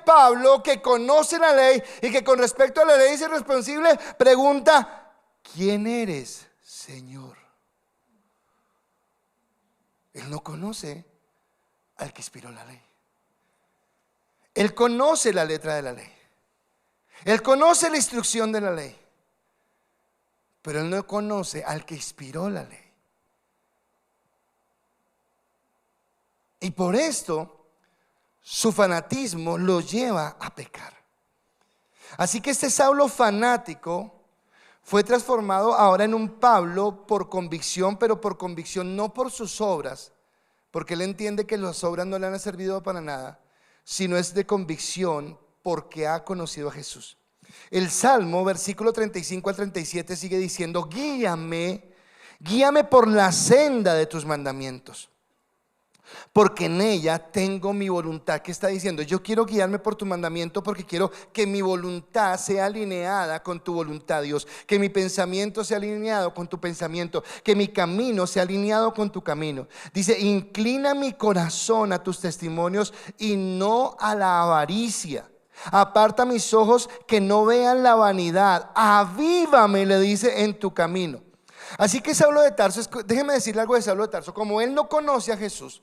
Pablo, que conoce la ley y que con respecto a la ley es irresponsable, pregunta: ¿quién eres, Señor? Él no conoce al que inspiró la ley. Él conoce la letra de la ley, él conoce la instrucción de la ley, pero él no conoce al que inspiró la ley. Y por esto su fanatismo lo lleva a pecar. Así que Saulo fanático fue transformado ahora en un Pablo por convicción, pero por convicción no por sus obras, porque él entiende que las obras no le han servido para nada, sino es de convicción porque ha conocido a Jesús. El Salmo, versículo 35 al 37 sigue diciendo: guíame por la senda de tus mandamientos, porque en ella tengo mi voluntad. ¿Qué está diciendo? Yo quiero guiarme por tu mandamiento porque quiero que mi voluntad sea alineada con tu voluntad, Dios. Que mi pensamiento sea alineado con tu pensamiento, que mi camino sea alineado con tu camino. Dice: inclina mi corazón a tus testimonios y no a la avaricia. Aparta mis ojos que no vean la vanidad. Avívame, le dice, en tu camino. Así que Saulo de Tarso, déjeme decirle algo de Saulo de Tarso. Como él no conoce a Jesús,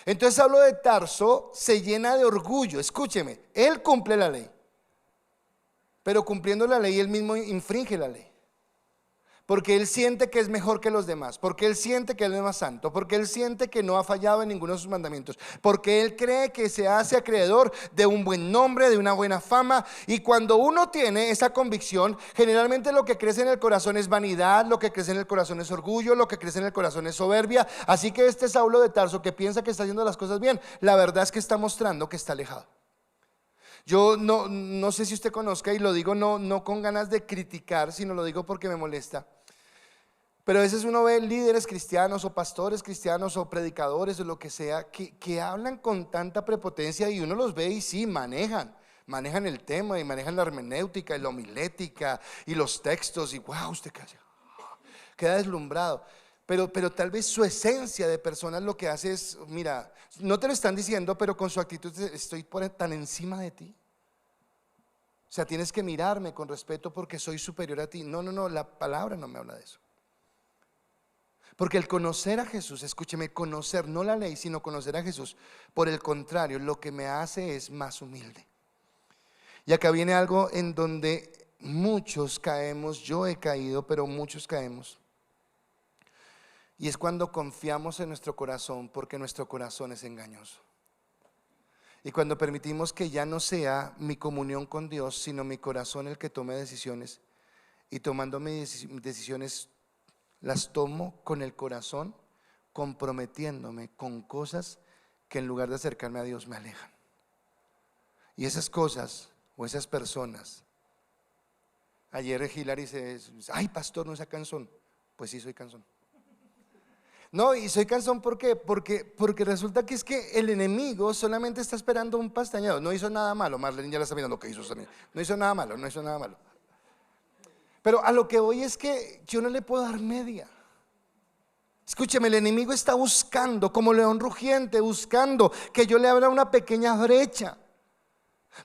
entonces Saulo de Tarso se llena de orgullo. Escúcheme, él cumple la ley, pero cumpliendo la ley él mismo infringe la ley, porque él siente que es mejor que los demás, porque él siente que él es más santo, porque él siente que no ha fallado en ninguno de sus mandamientos, porque él cree que se hace acreedor de un buen nombre, de una buena fama. Y cuando uno tiene esa convicción, generalmente lo que crece en el corazón es vanidad, lo que crece en el corazón es orgullo, lo que crece en el corazón es soberbia. Así que Saulo de Tarso, que piensa que está haciendo las cosas bien, la verdad es que está mostrando que está alejado. Yo no sé si usted conozca, y lo digo no con ganas de criticar, sino lo digo porque me molesta. Pero a veces uno ve líderes cristianos o pastores cristianos o predicadores o lo que sea que hablan con tanta prepotencia, y uno los ve y sí, manejan el tema y manejan la hermenéutica y la homilética y los textos, y wow, usted queda deslumbrado. Pero tal vez su esencia de persona lo que hace es: mira, no te lo están diciendo, pero con su actitud estoy tan encima de ti. O sea, tienes que mirarme con respeto porque soy superior a ti. No, la palabra no me habla de eso. Porque el conocer a Jesús, escúcheme, conocer no la ley, sino conocer a Jesús, por el contrario, lo que me hace es más humilde. Y acá viene algo en donde muchos caemos, yo he caído, pero muchos caemos. Y es cuando confiamos en nuestro corazón, porque nuestro corazón es engañoso. Y cuando permitimos que ya no sea mi comunión con Dios, sino mi corazón el que tome decisiones, y tomando mis decisiones las tomo con el corazón, comprometiéndome con cosas que en lugar de acercarme a Dios me alejan. Y esas cosas o esas personas, ayer Hilary dice: ay, pastor, no sea cansón. Pues sí, soy cansón. No, y soy cansón porque resulta que es que el enemigo solamente está esperando un pestañeado. No hizo nada malo. Marlene ya la está mirando. ¿Qué hizo también? No hizo nada malo. Pero a lo que voy es que yo no le puedo dar media. Escúcheme, el enemigo está buscando, como león rugiente, buscando que yo le abra una pequeña brecha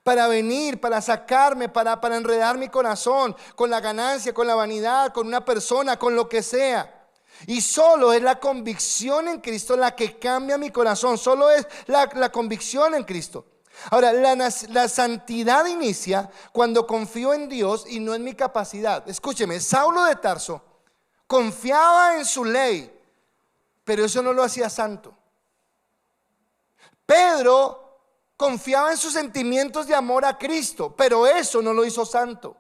para venir, para sacarme, para enredar mi corazón con la ganancia, con la vanidad, con una persona, con lo que sea. Y solo es la convicción en Cristo la que cambia mi corazón. Solo es la convicción en Cristo. Ahora, la santidad inicia cuando confío en Dios y no en mi capacidad. Escúcheme, Saulo de Tarso confiaba en su ley, pero eso no lo hacía santo. Pedro confiaba en sus sentimientos de amor a Cristo, pero eso no lo hizo santo.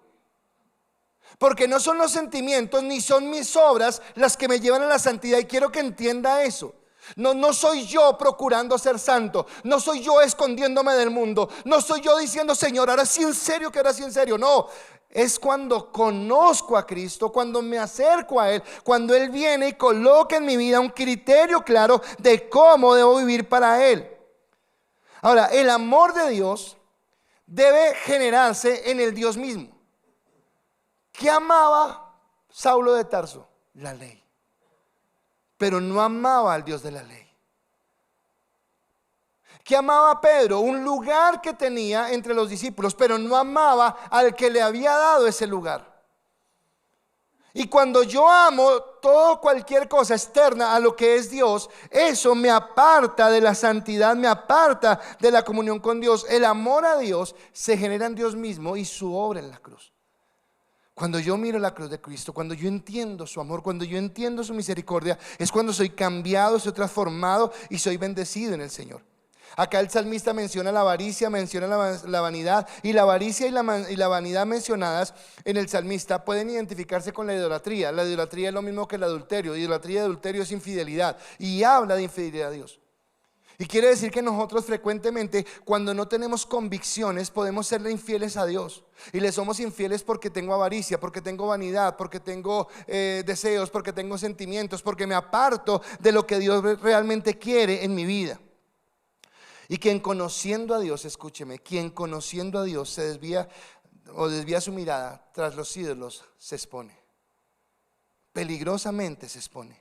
Porque no son los sentimientos ni son mis obras las que me llevan a la santidad, y quiero que entienda eso. No soy yo procurando ser santo, no soy yo escondiéndome del mundo, no soy yo diciendo, Señor, ahora sí en serio, que ahora sí en serio. No, es cuando conozco a Cristo, cuando me acerco a Él, cuando Él viene y coloca en mi vida un criterio claro de cómo debo vivir para Él. Ahora, el amor de Dios debe generarse en el Dios mismo. ¿Qué amaba Saulo de Tarso? La ley. Pero no amaba al Dios de la ley. ¿Qué amaba Pedro? Un lugar que tenía entre los discípulos, pero no amaba al que le había dado ese lugar. Y cuando yo amo cualquier cosa externa a lo que es Dios, eso me aparta de la santidad, me aparta de la comunión con Dios. El amor a Dios se genera en Dios mismo y su obra en la cruz. Cuando yo miro la cruz de Cristo, cuando yo entiendo su amor, cuando yo entiendo su misericordia, es cuando soy cambiado, soy transformado y soy bendecido en el Señor. Acá el salmista menciona la avaricia, menciona la vanidad, y la avaricia y la vanidad mencionadas en el salmista pueden identificarse con la idolatría. La idolatría es lo mismo que el adulterio. Idolatría y adulterio es infidelidad, y habla de infidelidad a Dios. Y quiere decir que nosotros frecuentemente, cuando no tenemos convicciones, podemos serle infieles a Dios. Y le somos infieles porque tengo avaricia, porque tengo vanidad, porque tengo deseos, porque tengo sentimientos, porque me aparto de lo que Dios realmente quiere en mi vida. Y quien conociendo a Dios, escúcheme, quien conociendo a Dios se desvía su mirada tras los ídolos, se expone. Peligrosamente se expone.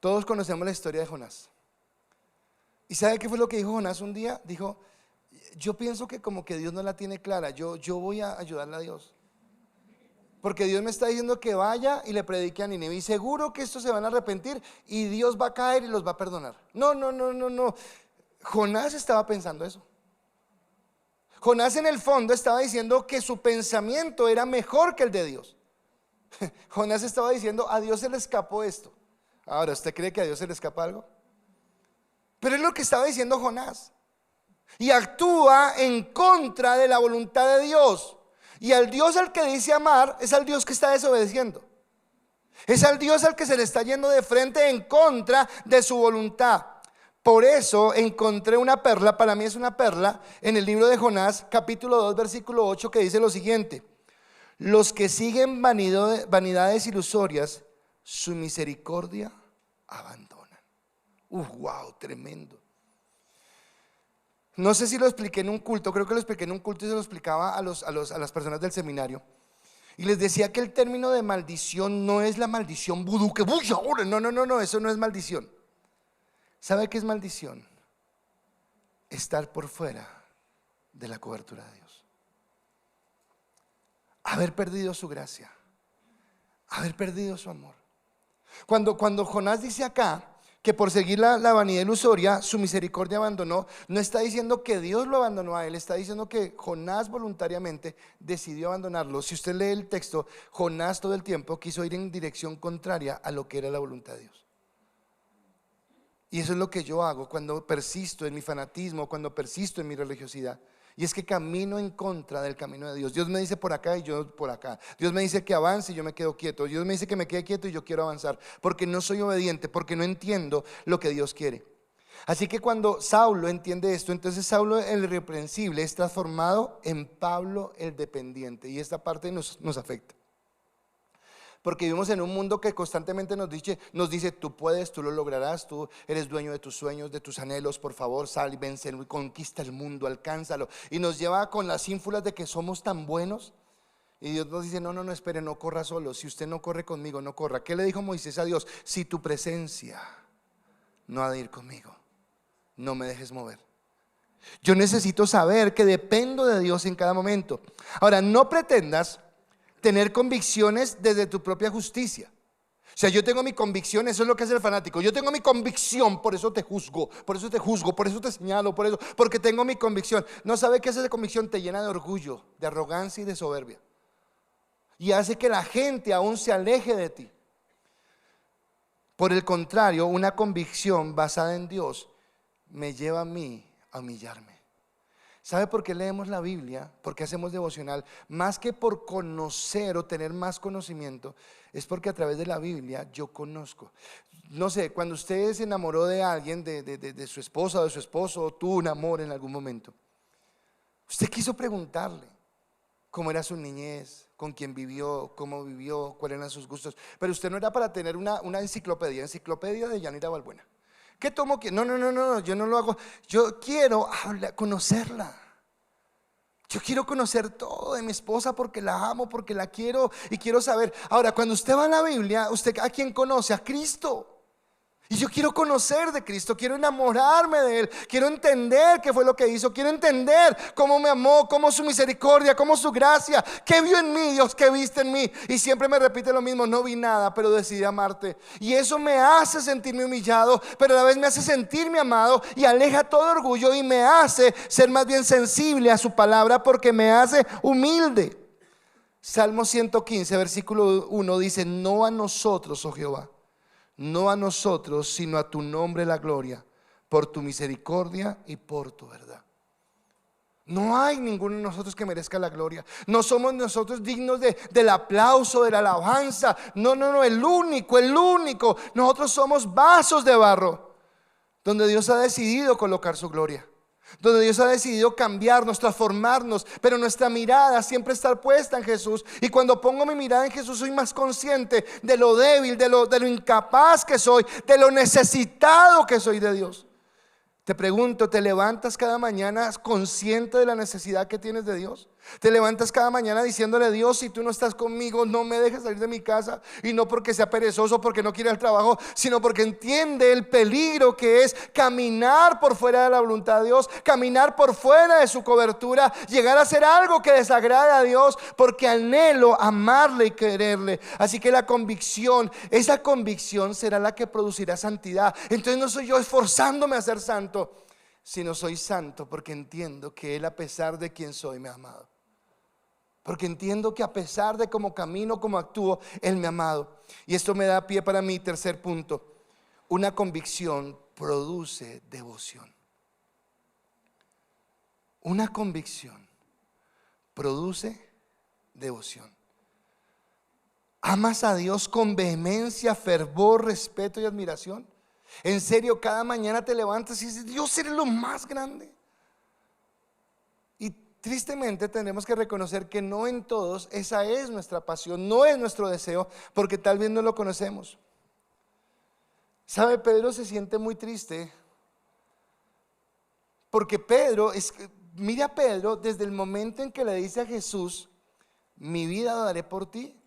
Todos conocemos la historia de Jonás. ¿Y sabe qué fue lo que dijo Jonás un día? Dijo, yo pienso que como que Dios no la tiene clara, yo voy a ayudarle a Dios. Porque Dios me está diciendo que vaya y le predique a Nínive, y seguro que estos se van a arrepentir y Dios va a caer y los va a perdonar. No. Jonás estaba pensando eso. Jonás en el fondo estaba diciendo que su pensamiento era mejor que el de Dios. Jonás estaba diciendo, a Dios se le escapó esto. Ahora, ¿usted cree que a Dios se le escapa algo? Pero es lo que estaba diciendo Jonás. Y actúa en contra de la voluntad de Dios. Y al Dios al que dice amar es al Dios que está desobedeciendo. Es al Dios al que se le está yendo de frente en contra de su voluntad. Por eso encontré una perla, para mí es una perla, en el libro de Jonás, capítulo 2, versículo 8, que dice lo siguiente: los que siguen vanidades ilusorias, su misericordia abandonan. Wow, tremendo. No sé si lo expliqué en un culto, creo que lo expliqué en un culto y se lo explicaba a las personas del seminario. Y les decía que el término de maldición no es la maldición vudú, que ahora, no, eso no es maldición. ¿Sabe qué es maldición? Estar por fuera de la cobertura de Dios. Haber perdido su gracia, haber perdido su amor. Cuando Jonás dice acá que por seguir la vanidad ilusoria su misericordia abandonó, no está diciendo que Dios lo abandonó a él, está diciendo que Jonás voluntariamente decidió abandonarlo. Si usted lee el texto, Jonás todo el tiempo quiso ir en dirección contraria a lo que era la voluntad de Dios. Y eso es lo que yo hago cuando persisto en mi fanatismo, cuando persisto en mi religiosidad. Y es que camino en contra del camino de Dios. Dios me dice por acá y yo por acá. Dios me dice que avance y yo me quedo quieto. Dios me dice que me quede quieto y yo quiero avanzar, porque no soy obediente, porque no entiendo lo que Dios quiere. Así que cuando Saulo entiende esto, entonces Saulo el irreprensible es transformado en Pablo el dependiente. Y esta parte nos afecta. Porque vivimos en un mundo que constantemente nos dice, tú puedes, tú lo lograrás, tú eres dueño de tus sueños, de tus anhelos, por favor, sal y vence, conquista el mundo, alcánzalo. Y nos lleva con las ínfulas de que somos tan buenos. Y Dios nos dice, no, no, no, espere, no corra solo. Si usted no corre conmigo, no corra. ¿Qué le dijo Moisés a Dios? Si tu presencia no ha de ir conmigo, no me dejes mover. Yo necesito saber que dependo de Dios en cada momento. Ahora, no pretendas tener convicciones desde tu propia justicia. O sea, yo tengo mi convicción, eso es lo que hace el fanático. Yo tengo mi convicción, por eso te juzgo, por eso te juzgo, por eso te señalo, por eso, porque tengo mi convicción. No sabe qué es esa convicción, te llena de orgullo, de arrogancia y de soberbia. Y hace que la gente aún se aleje de ti. Por el contrario, una convicción basada en Dios me lleva a mí a humillarme. ¿Sabe por qué leemos la Biblia? ¿Por qué hacemos devocional? Más que por conocer o tener más conocimiento, es porque a través de la Biblia yo conozco. No sé, cuando usted se enamoró de alguien, de su esposa o de su esposo, o tuvo un amor en algún momento, usted quiso preguntarle cómo era su niñez, con quién vivió, cómo vivió, cuáles eran sus gustos. Pero usted no era para tener una enciclopedia de Yanira Balbuena. ¿Qué tomo? No, no, no, no, yo no lo hago. Yo quiero conocerla. Yo quiero conocer todo de mi esposa porque la amo, porque la quiero y quiero saber. Ahora, cuando usted va a la Biblia, ¿usted a quién conoce? A Cristo. Y yo quiero conocer de Cristo, quiero enamorarme de Él, quiero entender qué fue lo que hizo, quiero entender cómo me amó, cómo su misericordia, cómo su gracia, qué vio en mí, Dios, qué viste en mí. Y siempre me repite lo mismo, no vi nada, pero decidí amarte. Y eso me hace sentirme humillado, pero a la vez me hace sentirme amado y aleja todo orgullo y me hace ser más bien sensible a su palabra porque me hace humilde. Salmo 115, versículo 1 dice, no a nosotros, oh Jehová, no a nosotros, sino a tu nombre la gloria, por tu misericordia y por tu verdad. No hay ninguno de nosotros que merezca la gloria. No somos nosotros dignos del aplauso, de la alabanza. No, no, no, el único. Nosotros somos vasos de barro, donde Dios ha decidido colocar su gloria, donde Dios ha decidido cambiarnos, transformarnos, pero nuestra mirada siempre está puesta en Jesús. Y cuando pongo mi mirada en Jesús, soy más consciente de lo débil, de lo incapaz que soy, de lo necesitado que soy de Dios. Te pregunto, ¿te levantas cada mañana consciente de la necesidad que tienes de Dios? ¿Te levantas cada mañana diciéndole, Dios, si tú no estás conmigo, no me dejes salir de mi casa? Y no porque sea perezoso, porque no quiere el trabajo, sino porque entiende el peligro que es caminar por fuera de la voluntad de Dios, caminar por fuera de su cobertura, llegar a hacer algo que desagrade a Dios, porque anhelo amarle y quererle. Así que la convicción, esa convicción será la que producirá santidad. Entonces no soy yo esforzándome a ser santo, sino soy santo porque entiendo que Él, a pesar de quien soy, me ha amado. Porque entiendo que a pesar de cómo camino, cómo actúo, Él me ha amado. Y esto me da pie para mi tercer punto. Una convicción produce devoción. Una convicción produce devoción. ¿Amas a Dios con vehemencia, fervor, respeto y admiración? En serio, cada mañana te levantas y dices, Dios, eres lo más grande. Y tristemente tenemos que reconocer que no en todos esa es nuestra pasión, no es nuestro deseo, porque tal vez no lo conocemos. ¿Sabe? Pedro se siente muy triste porque mira a Pedro desde el momento en que le dice a Jesús, mi vida daré por ti,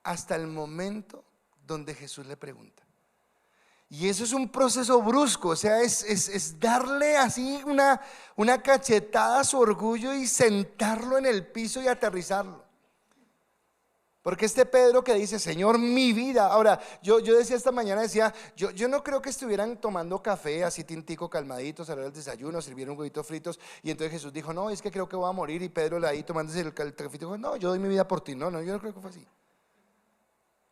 hasta el momento donde Jesús le pregunta. Y eso es un proceso brusco, o sea, es darle así una cachetada a su orgullo y sentarlo en el piso y aterrizarlo. Porque este Pedro que dice, Señor, mi vida. Ahora, yo decía esta mañana, yo no creo que estuvieran tomando café así tintico, calmaditos, a la hora del desayuno, sirvieron huevitos fritos. Y entonces Jesús dijo, no, es que creo que voy a morir. Y Pedro ahí tomándose el café dijo, no, yo doy mi vida por ti. No, yo no creo que fue así.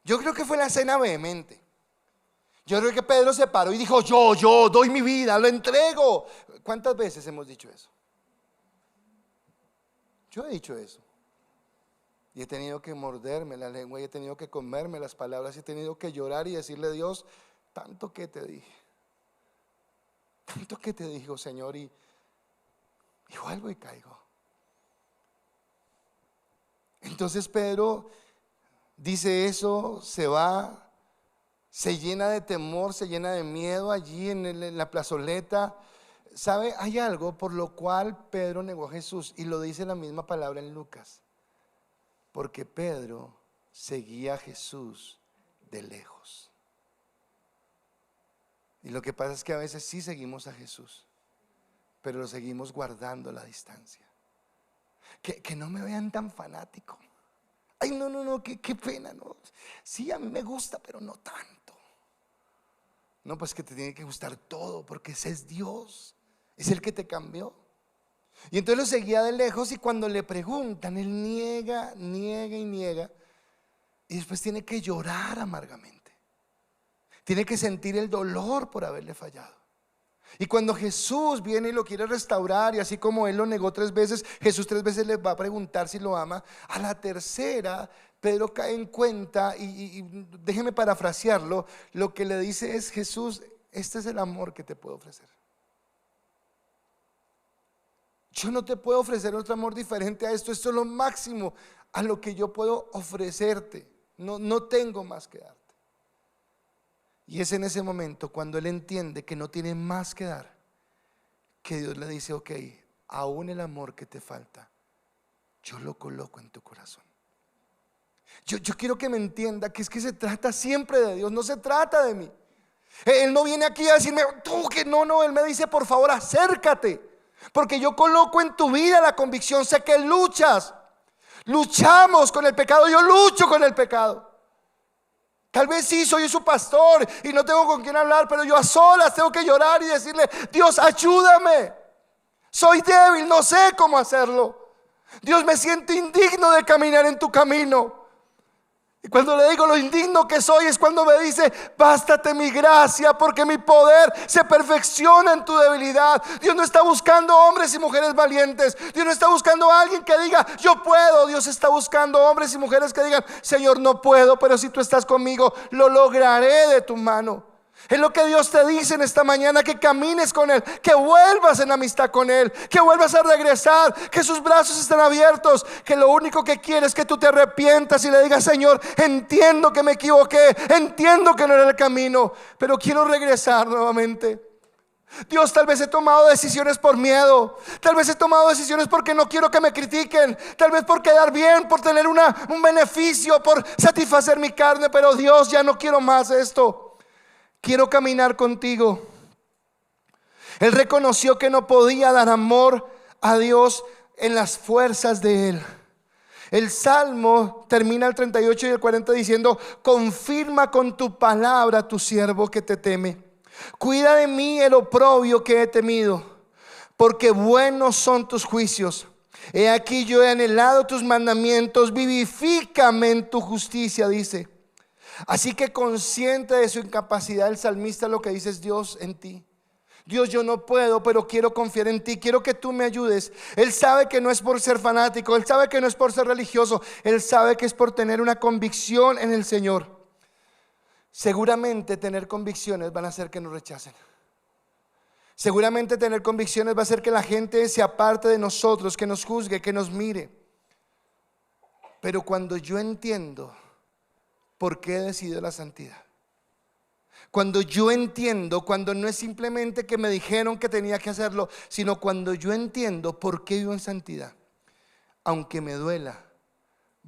Yo creo que fue la cena vehemente. Yo creo que Pedro se paró y dijo, yo doy mi vida, lo entrego. ¿Cuántas veces hemos dicho eso? Yo he dicho eso. Y he tenido que morderme la lengua, y he tenido que comerme las palabras, y he tenido que llorar y decirle, Dios, tanto que te dije, tanto que te digo, Señor, y vuelvo y caigo. Entonces Pedro dice eso, se va, se llena de temor, se llena de miedo allí en la plazoleta. ¿Sabe? Hay algo por lo cual Pedro negó a Jesús, y lo dice la misma palabra en Lucas. Porque Pedro seguía a Jesús de lejos. Y lo que pasa es que a veces sí seguimos a Jesús, pero lo seguimos guardando la distancia. Que no me vean tan fanático. Ay, no, qué pena, no. Sí, a mí me gusta, pero no tanto. No, pues que te tiene que gustar todo, porque ese es Dios, es el que te cambió. Y entonces lo seguía de lejos, y cuando le preguntan, él niega y niega, y después tiene que llorar amargamente. Tiene que sentir el dolor por haberle fallado. Y cuando Jesús viene y lo quiere restaurar, y así como él lo negó 3 veces, Jesús 3 veces le va a preguntar si lo ama. A la tercera, Pedro cae en cuenta y déjeme parafrasearlo. Lo que le dice es: Jesús, este es el amor que te puedo ofrecer. Yo no te puedo ofrecer otro amor diferente a esto. Esto es lo máximo a lo que yo puedo ofrecerte. No tengo más que darte. Y es en ese momento cuando él entiende que no tiene más que dar, que Dios le dice: ok, aún el amor que te falta, yo lo coloco en tu corazón. Yo quiero que me entienda que es que se trata siempre de Dios, no se trata de mí. Él no viene aquí a decirme: tú que no, él me dice: por favor, acércate, porque yo coloco en tu vida la convicción. Sé que luchamos con el pecado, yo lucho con el pecado. Tal vez sí, soy su pastor y no tengo con quién hablar, pero yo a solas tengo que llorar y decirle: Dios, ayúdame, soy débil, no sé cómo hacerlo. Dios, me siento indigno de caminar en tu camino. Y cuando le digo lo indigno que soy, es cuando me dice: bástate mi gracia, porque mi poder se perfecciona en tu debilidad. Dios no está buscando hombres y mujeres valientes. Dios no está buscando a alguien que diga: yo puedo. Dios está buscando hombres y mujeres que digan: Señor, no puedo, pero si tú estás conmigo, lo lograré de tu mano. Es lo que Dios te dice en esta mañana: que camines con Él, que vuelvas en amistad con Él, que vuelvas a regresar, que sus brazos están abiertos, que lo único que quiere es que tú te arrepientas y le digas: Señor, entiendo que me equivoqué, entiendo que no era el camino, pero quiero regresar nuevamente. Dios, tal vez he tomado decisiones por miedo, tal vez he tomado decisiones porque no quiero que me critiquen, tal vez por quedar bien, por tener un beneficio, por satisfacer mi carne, pero Dios, ya no quiero más esto. Quiero caminar contigo. Él reconoció que no podía dar amor a Dios en las fuerzas de él. El Salmo termina el 38 y el 40 diciendo: confirma con tu palabra a tu siervo que te teme. Cuida de mí el oprobio que he temido, porque buenos son tus juicios. He aquí yo he anhelado tus mandamientos, vivifícame en tu justicia, dice. Así que, consciente de su incapacidad, el salmista lo que dice es: Dios, en ti. Dios, yo no puedo, pero quiero confiar en ti, quiero que tú me ayudes. Él sabe que no es por ser fanático, él sabe que no es por ser religioso, él sabe que es por tener una convicción en el Señor. Seguramente tener convicciones van a hacer que nos rechacen. Seguramente tener convicciones va a hacer que la gente se aparte de nosotros, que nos juzgue, que nos mire. Pero cuando yo entiendo por qué he decidido la santidad, cuando yo entiendo, cuando no es simplemente que me dijeron que tenía que hacerlo, sino cuando yo entiendo por qué vivo en santidad, aunque me duela,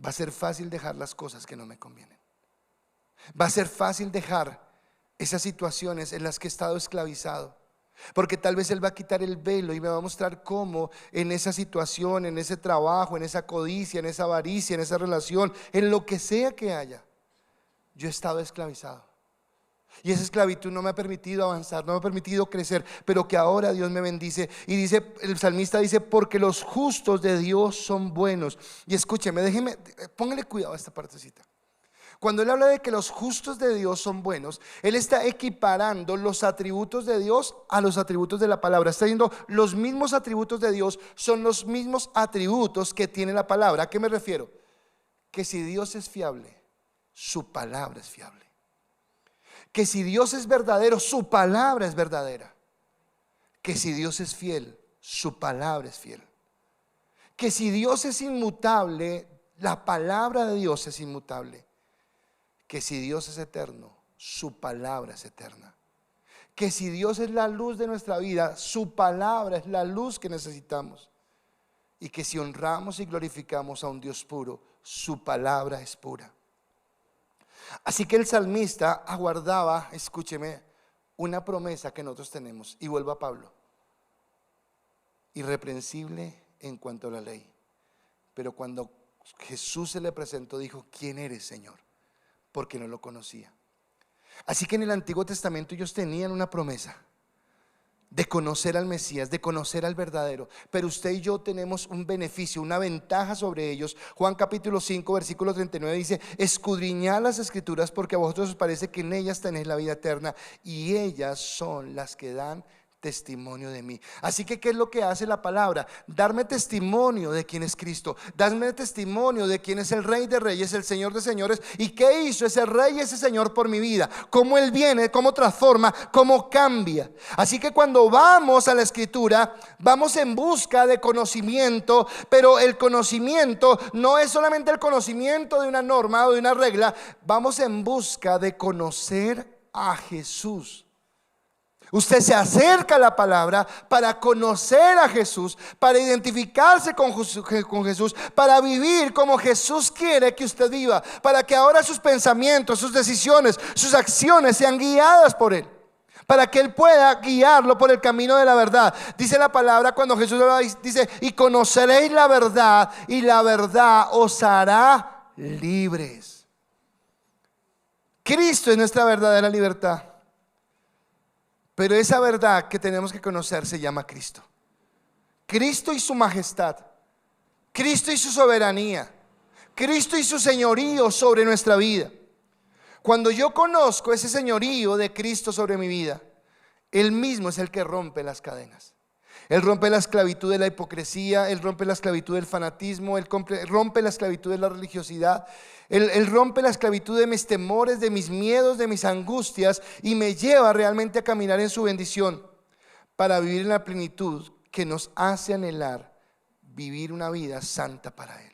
va a ser fácil dejar las cosas que no me convienen. Va a ser fácil dejar esas situaciones en las que he estado esclavizado, porque tal vez Él va a quitar el velo y me va a mostrar cómo en esa situación, en ese trabajo, en esa codicia, en esa avaricia, en esa relación, en lo que sea que haya, yo he estado esclavizado. Y esa esclavitud no me ha permitido avanzar, no me ha permitido crecer, pero que ahora Dios me bendice. Y dice, el salmista dice: porque los justos de Dios son buenos. Y escúcheme, póngale cuidado a esta partecita. Cuando él habla de que los justos de Dios son buenos, él está equiparando los atributos de Dios a los atributos de la palabra. Está diciendo: los mismos atributos de Dios son los mismos atributos que tiene la palabra. ¿A qué me refiero? Que si Dios es fiable, su palabra es fiable. Que si Dios es verdadero, su palabra es verdadera. Que si Dios es fiel, su palabra es fiel. Que si Dios es inmutable, la palabra de Dios es inmutable. Que si Dios es eterno, su palabra es eterna. Que si Dios es la luz de nuestra vida, su palabra es la luz que necesitamos. y que si honramos y glorificamos a un Dios puro, su palabra es pura. Así que el salmista aguardaba, escúcheme, una promesa que nosotros tenemos. Y vuelvo a Pablo: irreprensible en cuanto a la ley. Pero cuando Jesús se le presentó, dijo: ¿quién eres, Señor? Porque no lo conocía. Así que en el Antiguo Testamento ellos tenían una promesa de conocer al Mesías, de conocer al verdadero. Pero usted y yo tenemos un beneficio, una ventaja sobre ellos. Juan capítulo 5 versículo 39 dice: escudriñad las escrituras, porque a vosotros os parece que en ellas tenéis la vida eterna, y ellas son las que dan testimonio de mí. Así que ¿qué es lo que hace la palabra? Darme testimonio de quién es Cristo, darme testimonio de quién es el Rey de Reyes, el Señor de Señores, y qué hizo ese Rey y ese Señor por mi vida, cómo Él viene, cómo transforma, cómo cambia. Así que cuando vamos a la Escritura, vamos en busca de conocimiento, pero el conocimiento no es solamente el conocimiento de una norma o de una regla. Vamos en busca de conocer a Jesús. Usted se acerca a la palabra para conocer a Jesús, para identificarse con Jesús, para vivir como Jesús quiere que usted viva, para que ahora sus pensamientos, sus decisiones, sus acciones sean guiadas por Él, para que Él pueda guiarlo por el camino de la verdad. Dice la palabra cuando Jesús dice: y conoceréis la verdad, y la verdad os hará libres. Cristo es nuestra verdadera libertad. Pero esa verdad que tenemos que conocer se llama Cristo. Cristo y su majestad, Cristo y su soberanía, Cristo y su señorío sobre nuestra vida. Cuando yo conozco ese señorío de Cristo sobre mi vida, Él mismo es el que rompe las cadenas. Él rompe la esclavitud de la hipocresía, Él rompe la esclavitud del fanatismo, Él rompe la esclavitud de la religiosidad, Él rompe la esclavitud de mis temores, de mis miedos, de mis angustias, y me lleva realmente a caminar en su bendición para vivir en la plenitud que nos hace anhelar vivir una vida santa para Él.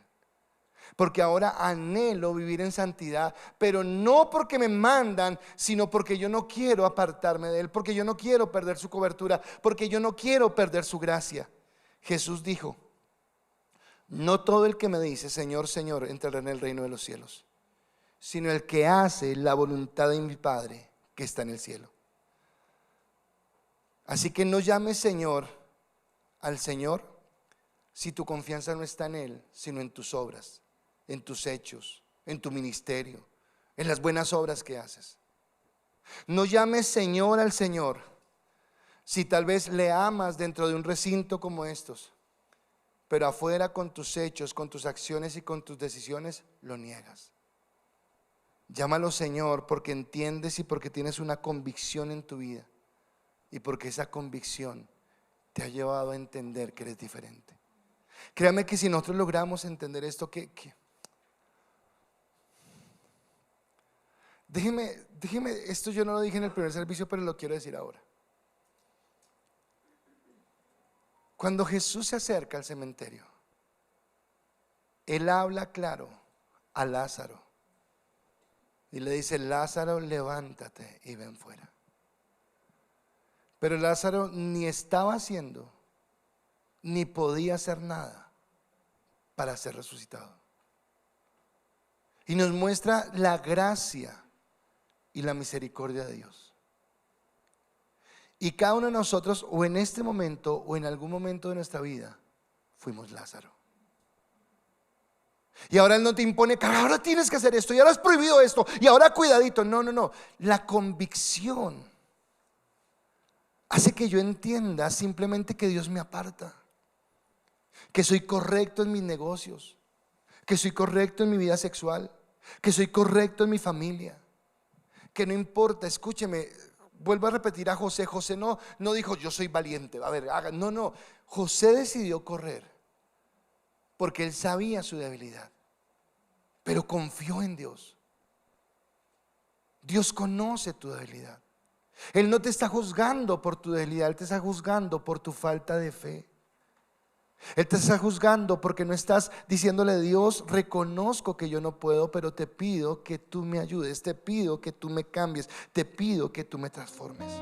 Porque ahora anhelo vivir en santidad, pero no porque me mandan, sino porque yo no quiero apartarme de Él, porque yo no quiero perder su cobertura, porque yo no quiero perder su gracia. Jesús dijo: no todo el que me dice Señor, Señor entrará en el reino de los cielos, sino el que hace la voluntad de mi Padre que está en el cielo. Así que no llames Señor al Señor si tu confianza no está en Él, sino en tus obras, en tus hechos, en tu ministerio, en las buenas obras que haces. No llames Señor al Señor si tal vez le amas dentro de un recinto como estos, pero afuera con tus hechos, con tus acciones y con tus decisiones lo niegas. Llámalo Señor porque entiendes y porque tienes una convicción en tu vida, y porque esa convicción te ha llevado a entender que eres diferente. Créame que si nosotros logramos entender esto, Déjeme, esto yo no lo dije en el primer servicio, pero lo quiero decir ahora. Cuando Jesús se acerca al cementerio, Él habla claro a Lázaro y le dice: Lázaro, levántate y ven fuera. Pero Lázaro ni estaba haciendo ni podía hacer nada para ser resucitado. Y nos muestra la gracia y la misericordia de Dios. Y cada uno de nosotros, o en este momento o en algún momento de nuestra vida, fuimos Lázaro. Y ahora Él no te impone que ahora tienes que hacer esto, y ahora has prohibido esto, y ahora cuidadito. No. La convicción hace que yo entienda simplemente que Dios me aparta, que soy correcto en mis negocios, que soy correcto en mi vida sexual, que soy correcto en mi familia, que no importa. Escúcheme, vuelvo a repetir a José. José no dijo: yo soy valiente, a ver, haga. No, José decidió correr porque él sabía su debilidad, pero confió en Dios. Dios conoce tu debilidad. Él no te está juzgando por tu debilidad, Él te está juzgando por tu falta de fe. Él te está juzgando porque no estás diciéndole: Dios, reconozco que yo no puedo, pero te pido que tú me ayudes, te pido que tú me cambies, te pido que tú me transformes.